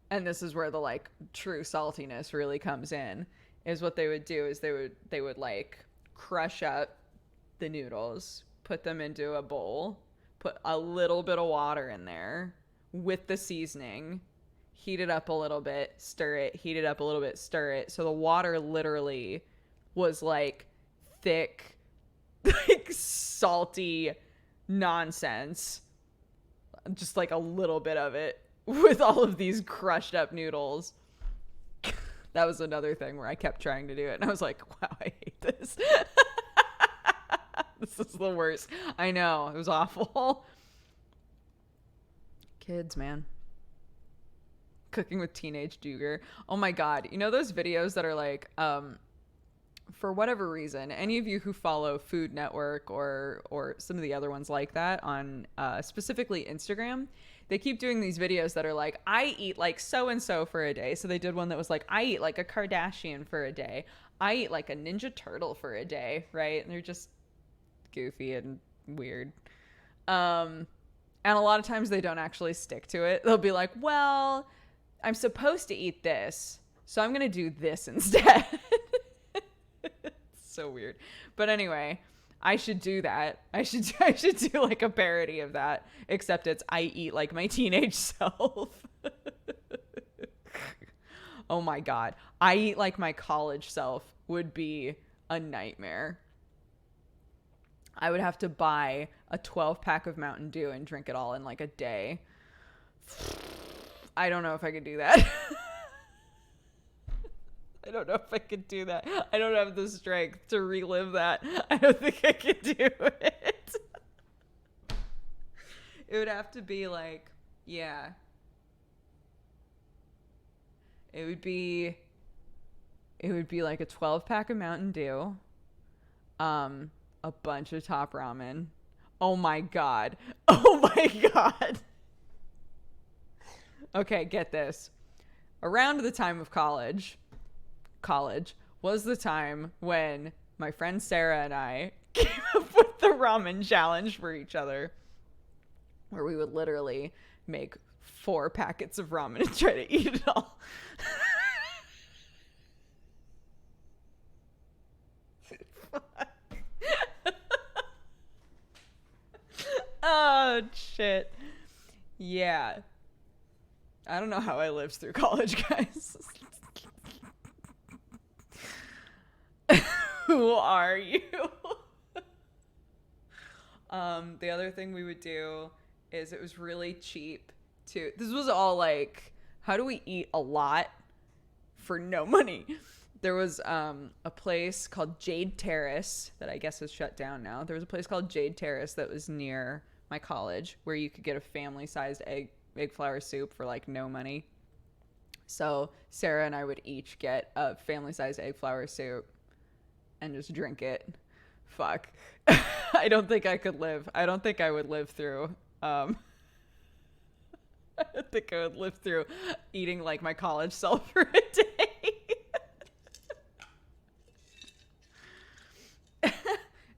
this is where the like true saltiness really comes in, is what they would do is they would like crush up the noodles, put them into a bowl, put a little bit of water in there with the seasoning, heat it up a little bit, stir it, heat it up a little bit, stir it. So the water literally was like thick, like salty nonsense, just like a little bit of it with all of these crushed up noodles. That was another thing where I kept trying to do it, and I was like, wow, I hate this. This is the worst. I know, it was awful. Kids, man. Cooking with teenage Duger. Oh my god. You know those videos that are like, for whatever reason, any of you who follow Food Network or some of the other ones like that on specifically Instagram, they keep doing these videos that are like, I eat like so-and-so for a day. So they did one that was like, I eat like a Kardashian for a day. I eat like a Ninja Turtle for a day, right? And they're just goofy and weird. And a lot of times they don't actually stick to it. They'll be like, well, I'm supposed to eat this, so I'm going to do this instead. It's so weird. But anyway, I should do that. I should do like a parody of that, except it's I eat like my teenage self. Oh my god. I eat like my college self would be a nightmare. I would have to buy a 12-pack of Mountain Dew and drink it all in like a day. I don't know if I could do that. I don't know if I could do that. I don't have the strength to relive that. I don't think I could do it. It would have to be like, yeah. It would be like a 12-pack of Mountain Dew. A bunch of top ramen. Oh my god. Oh my god. Okay, get this. Around the time of college was the time when my friend Sarah and I came up with the ramen challenge for each other, where we would literally make 4 packets of ramen and try to eat it all. Oh, shit. Yeah. I don't know how I lived through college, guys. Who are you? The other thing we would do is it was really cheap to... This was all like, how do we eat a lot for no money? There was a place called Jade Terrace that I guess is shut down now. There was a place called Jade Terrace that was near my college where you could get a family-sized egg flour soup for like no money. So Sarah and I would each get a family-sized egg flour soup and just drink it. Fuck. I don't think I could live. I don't think I would live through I don't think I would live through eating like my college self for a day.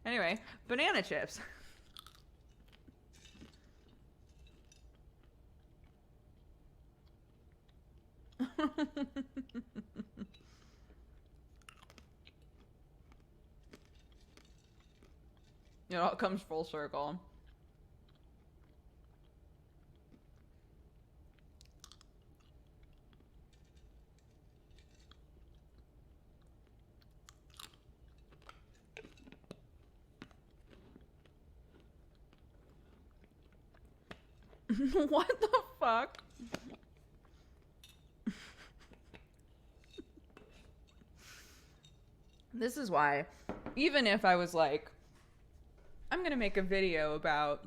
Anyway, banana chips. It all comes full circle. What the fuck? This is why, even if I was like, I'm gonna make a video about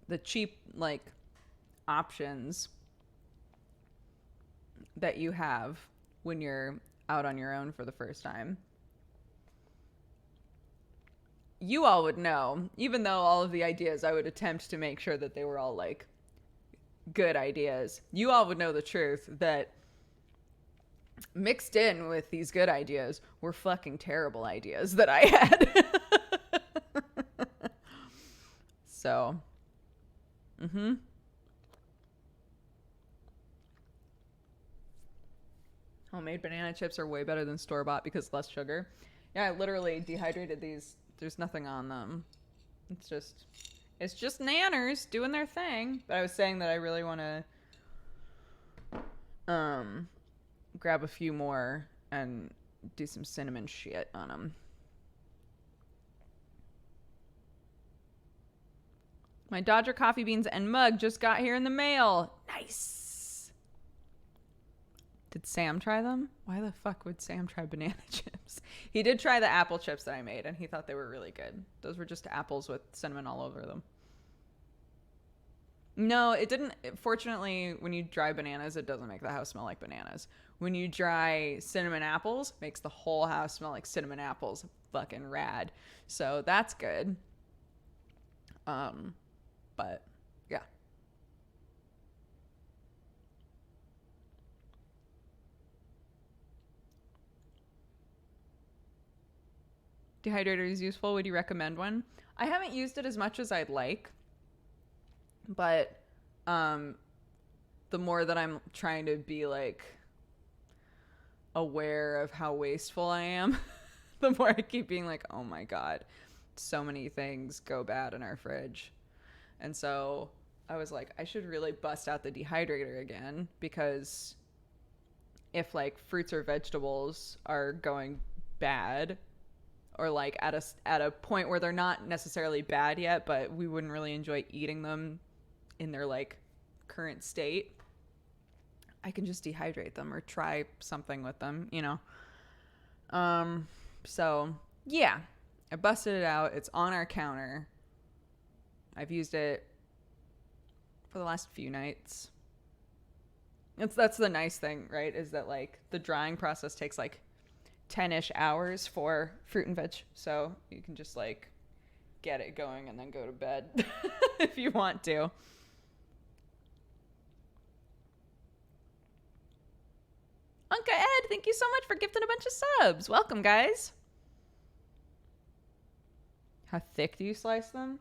the cheap, like, options that you have when you're out on your own for the first time, you all would know, even though all of the ideas I would attempt to make sure that they were all like good ideas, you all would know the truth that mixed in with these good ideas were fucking terrible ideas that I had. So, homemade banana chips are way better than store-bought because less sugar. Yeah, I literally dehydrated these. There's nothing on them. It's just nanners doing their thing. But I was saying that I really want to grab a few more and do some cinnamon shit on them. My Dodger coffee beans and mug just got here in the mail. Nice. Did Sam try them? Why the fuck would Sam try banana chips? He did try the apple chips that I made, and he thought they were really good. Those were just apples with cinnamon all over them. No, it didn't. Fortunately, when you dry bananas, it doesn't make the house smell like bananas. When you dry cinnamon apples, it makes the whole house smell like cinnamon apples. Fucking rad. So that's good. But yeah. Dehydrator is useful. Would you recommend one? I haven't used it as much as I'd like, but the more that I'm trying to be like aware of how wasteful I am, the more I keep being like, oh my god, so many things go bad in our fridge. And so I was like, I should really bust out the dehydrator again, because if like fruits or vegetables are going bad, or like at a point where they're not necessarily bad yet, but we wouldn't really enjoy eating them in their like current state, I can just dehydrate them or try something with them, you know. So yeah, I busted it out. It's on our counter. I've used it for the last few nights. That's the nice thing, right? Is that like the drying process takes like 10-ish hours for fruit and veg. So you can just like get it going and then go to bed if you want to. Unca Ed, thank you so much for gifting a bunch of subs. Welcome, guys. How thick do you slice them?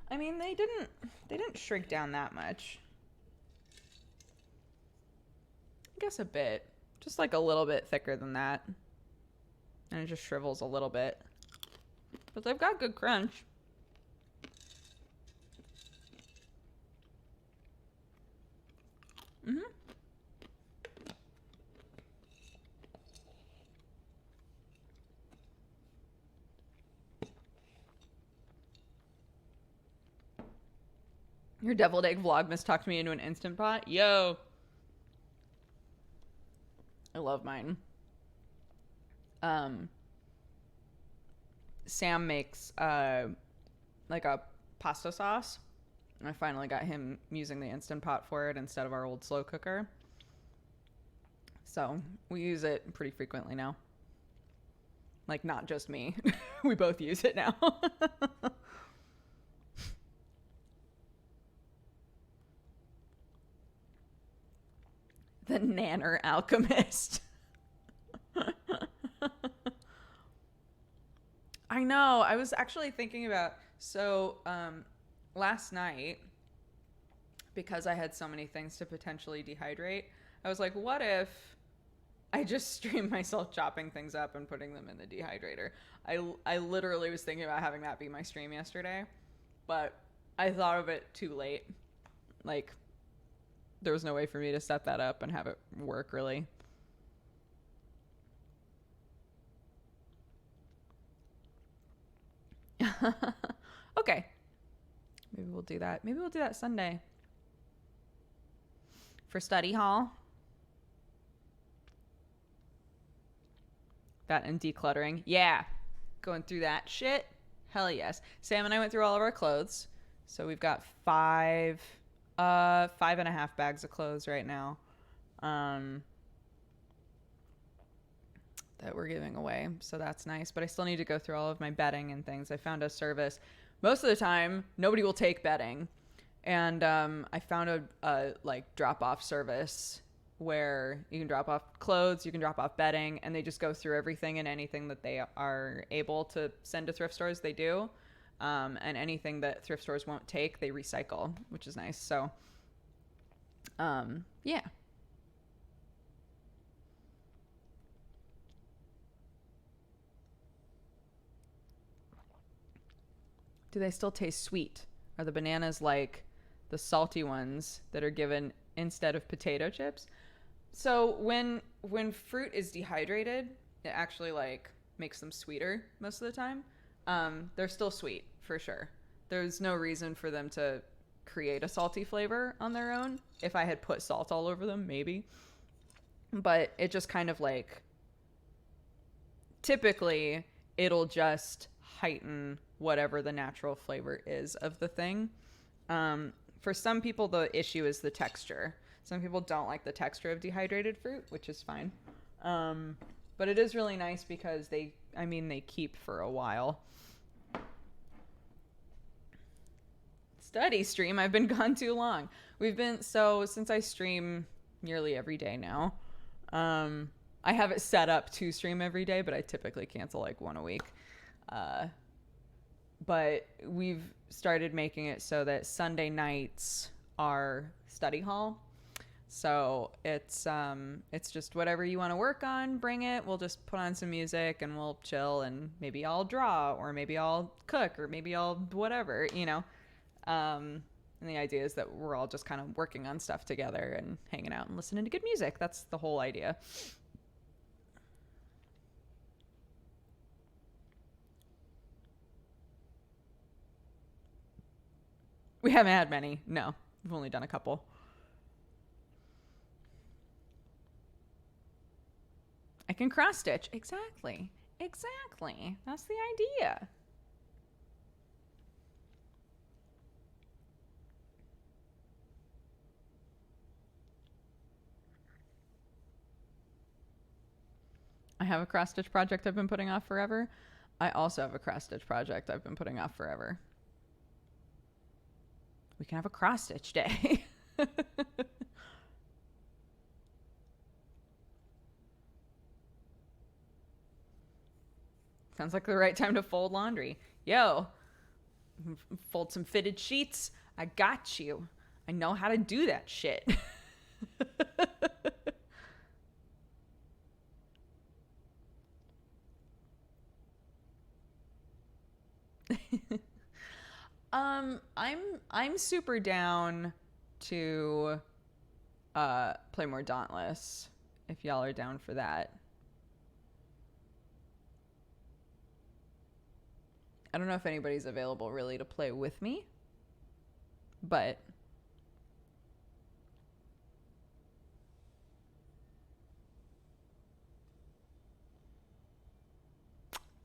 I mean, they didn't shrink down that much. I guess a bit. Just like a little bit thicker than that. And it just shrivels a little bit. But they've got good crunch. Mm-hmm. Your deviled egg vlogmas talked me into an Instant Pot. Yo. I love mine. Sam makes like a pasta sauce. I finally got him using the Instant Pot for it instead of our old slow cooker. So we use it pretty frequently now. Like, not just me. We both use it now. The Nanner Alchemist. I know. I was actually thinking about, last night, because I had so many things to potentially dehydrate, I was like, what if I just stream myself chopping things up and putting them in the dehydrator? I literally was thinking about having that be my stream yesterday, but I thought of it too late. Like, there was no way for me to set that up and have it work, really. Okay. Maybe we'll do that. Maybe we'll do that Sunday for study hall. That and decluttering. Yeah. Going through that shit. Hell yes. Sam and I went through all of our clothes. So we've got 5.5 bags of clothes right now. That we're giving away. So that's nice. But I still need to go through all of my bedding and things. I found a service. Most of the time, nobody will take bedding. And I found a like drop-off service where you can drop off clothes, you can drop off bedding, and they just go through everything, and anything that they are able to send to thrift stores, they do. And anything that thrift stores won't take, they recycle, which is nice. So, yeah. Do they still taste sweet? Are the bananas like the salty ones that are given instead of potato chips? So when fruit is dehydrated, it actually like makes them sweeter most of the time. They're still sweet for sure. There's no reason for them to create a salty flavor on their own. If I had put salt all over them, maybe. But it just kind of like, typically it'll just heighten whatever the natural flavor is of the thing. For some people, the issue is the texture. Some people don't like the texture of dehydrated fruit, which is fine. But it is really nice because they keep for a while. Study stream. I've been gone too long. Since I stream nearly every day now, I have it set up to stream every day, but I typically cancel like one a week. But we've started making it so that Sunday nights are study hall. So it's just whatever you want to work on, bring it. We'll just put on some music and we'll chill, and maybe I'll draw, or maybe I'll cook, or maybe I'll whatever, you know. And the idea is that we're all just kind of working on stuff together and hanging out and listening to good music. That's the whole idea. We haven't had many. No, we've only done a couple. I can cross stitch. Exactly. That's the idea. I have a cross stitch project I've been putting off forever. I also have a cross stitch project I've been putting off forever. We can have a cross stitch day. Sounds like the right time to fold laundry. Yo, fold some fitted sheets. I got you. I know how to do that shit. I'm super down to play more Dauntless if y'all are down for that. I don't know if anybody's available really to play with me, but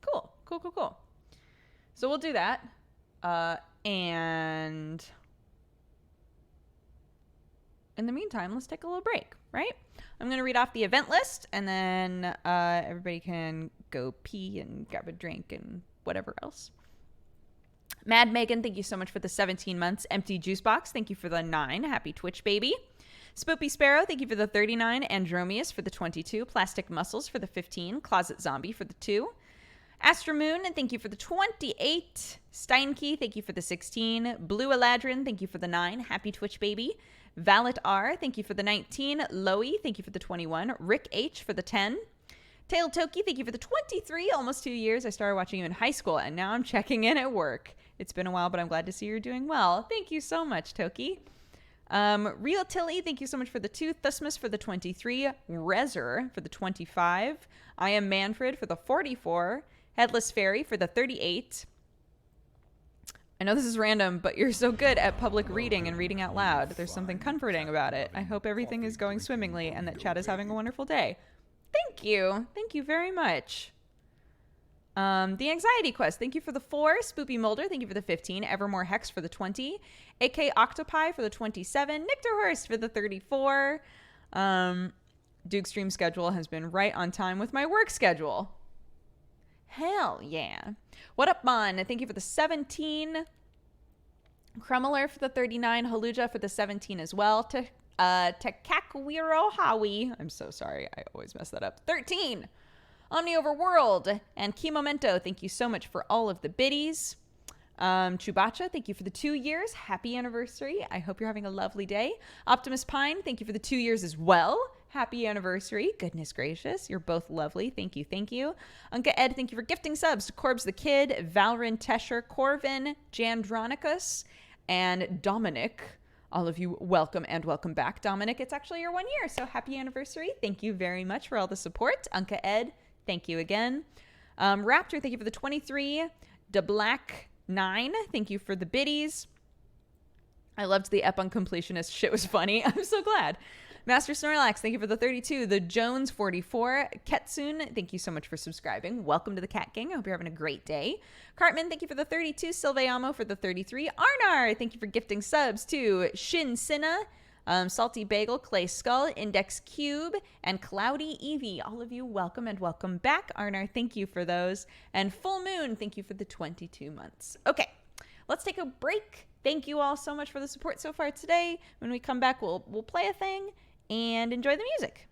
cool. So we'll do that. And in the meantime, let's take a little break, right? I'm going to read off the event list, and then everybody can go pee and grab a drink and whatever else. Mad Megan, thank you so much for the 17 months. Empty Juice Box, thank you for the 9. Happy Twitch, baby. Spoopy Sparrow, thank you for the 39. Andromeus for the 22. Plastic Muscles for the 15. Closet Zombie for the 2. Astra Moon, and thank you for the 28. Steinkey, thank you for the 16. Blue Eladrin, thank you for the 9. Happy Twitch, baby. Valet R, thank you for the 19. Loey, thank you for the 21. Rick H for the 10. Tail Toki, thank you for the 23. Almost 2 years. I started watching you in high school, and now I'm checking in at work. It's been a while, but I'm glad to see you're doing well. Thank you so much, Toki. Real Tilly, thank you so much for the 2. Thusmus for the 23. Rezer for the 25. I Am Manfred for the 44. Headless Fairy for the 38. I know this is random, but you're so good at public reading and reading out loud. There's something comforting about it. I hope everything is going swimmingly and that Chad is having a wonderful day. Thank you. Thank you very much. The Anxiety Quest, thank you for the 4. Spoopy Molder, thank you for the 15. Evermore Hex for the 20. AK Octopi for the 27. Nictorhurst for the 34. Duke's stream schedule has been right on time with my work schedule. Hell yeah. What up, Mon? Thank you for the 17. Krummeler for the 39. Haluja for the 17 as well. Tekakwiro Hawi. I'm so sorry. I always mess that up. 13. Omni Overworld and Key Momento, thank you so much for all of the biddies. Chubacha, thank you for the 2 years. Happy anniversary. I hope you're having a lovely day. Optimus Pine, thank you for the 2 years as well. Happy anniversary. Goodness gracious. You're both lovely. Thank you. Thank you. Unca Ed, thank you for gifting subs to Corbs the Kid, Valrin Tesher, Corvin, Jandronicus, and Dominic. All of you, welcome and welcome back. Dominic, it's actually your 1 year, so happy anniversary. Thank you very much for all the support. Unca Ed, thank you again. Raptor, thank you for the 23. DeBlack9, thank you for the biddies. I loved the Ep on completionist. Shit was funny. I'm so glad. Master Snorlax, thank you for the 32. The Jones 44. Ketsun, thank you so much for subscribing. Welcome to the Cat Gang. I hope you're having a great day. Cartman, thank you for the 32. Silveamo for the 33. Arnar, thank you for gifting subs to Shin Sinna, Salty Bagel, Clay Skull, Index Cube, and Cloudy Evie. All of you, welcome and welcome back. Arnar, thank you for those. And Full Moon, thank you for the 22 months. Okay, let's take a break. Thank you all so much for the support so far today. When we come back, we'll play a thing and enjoy the music.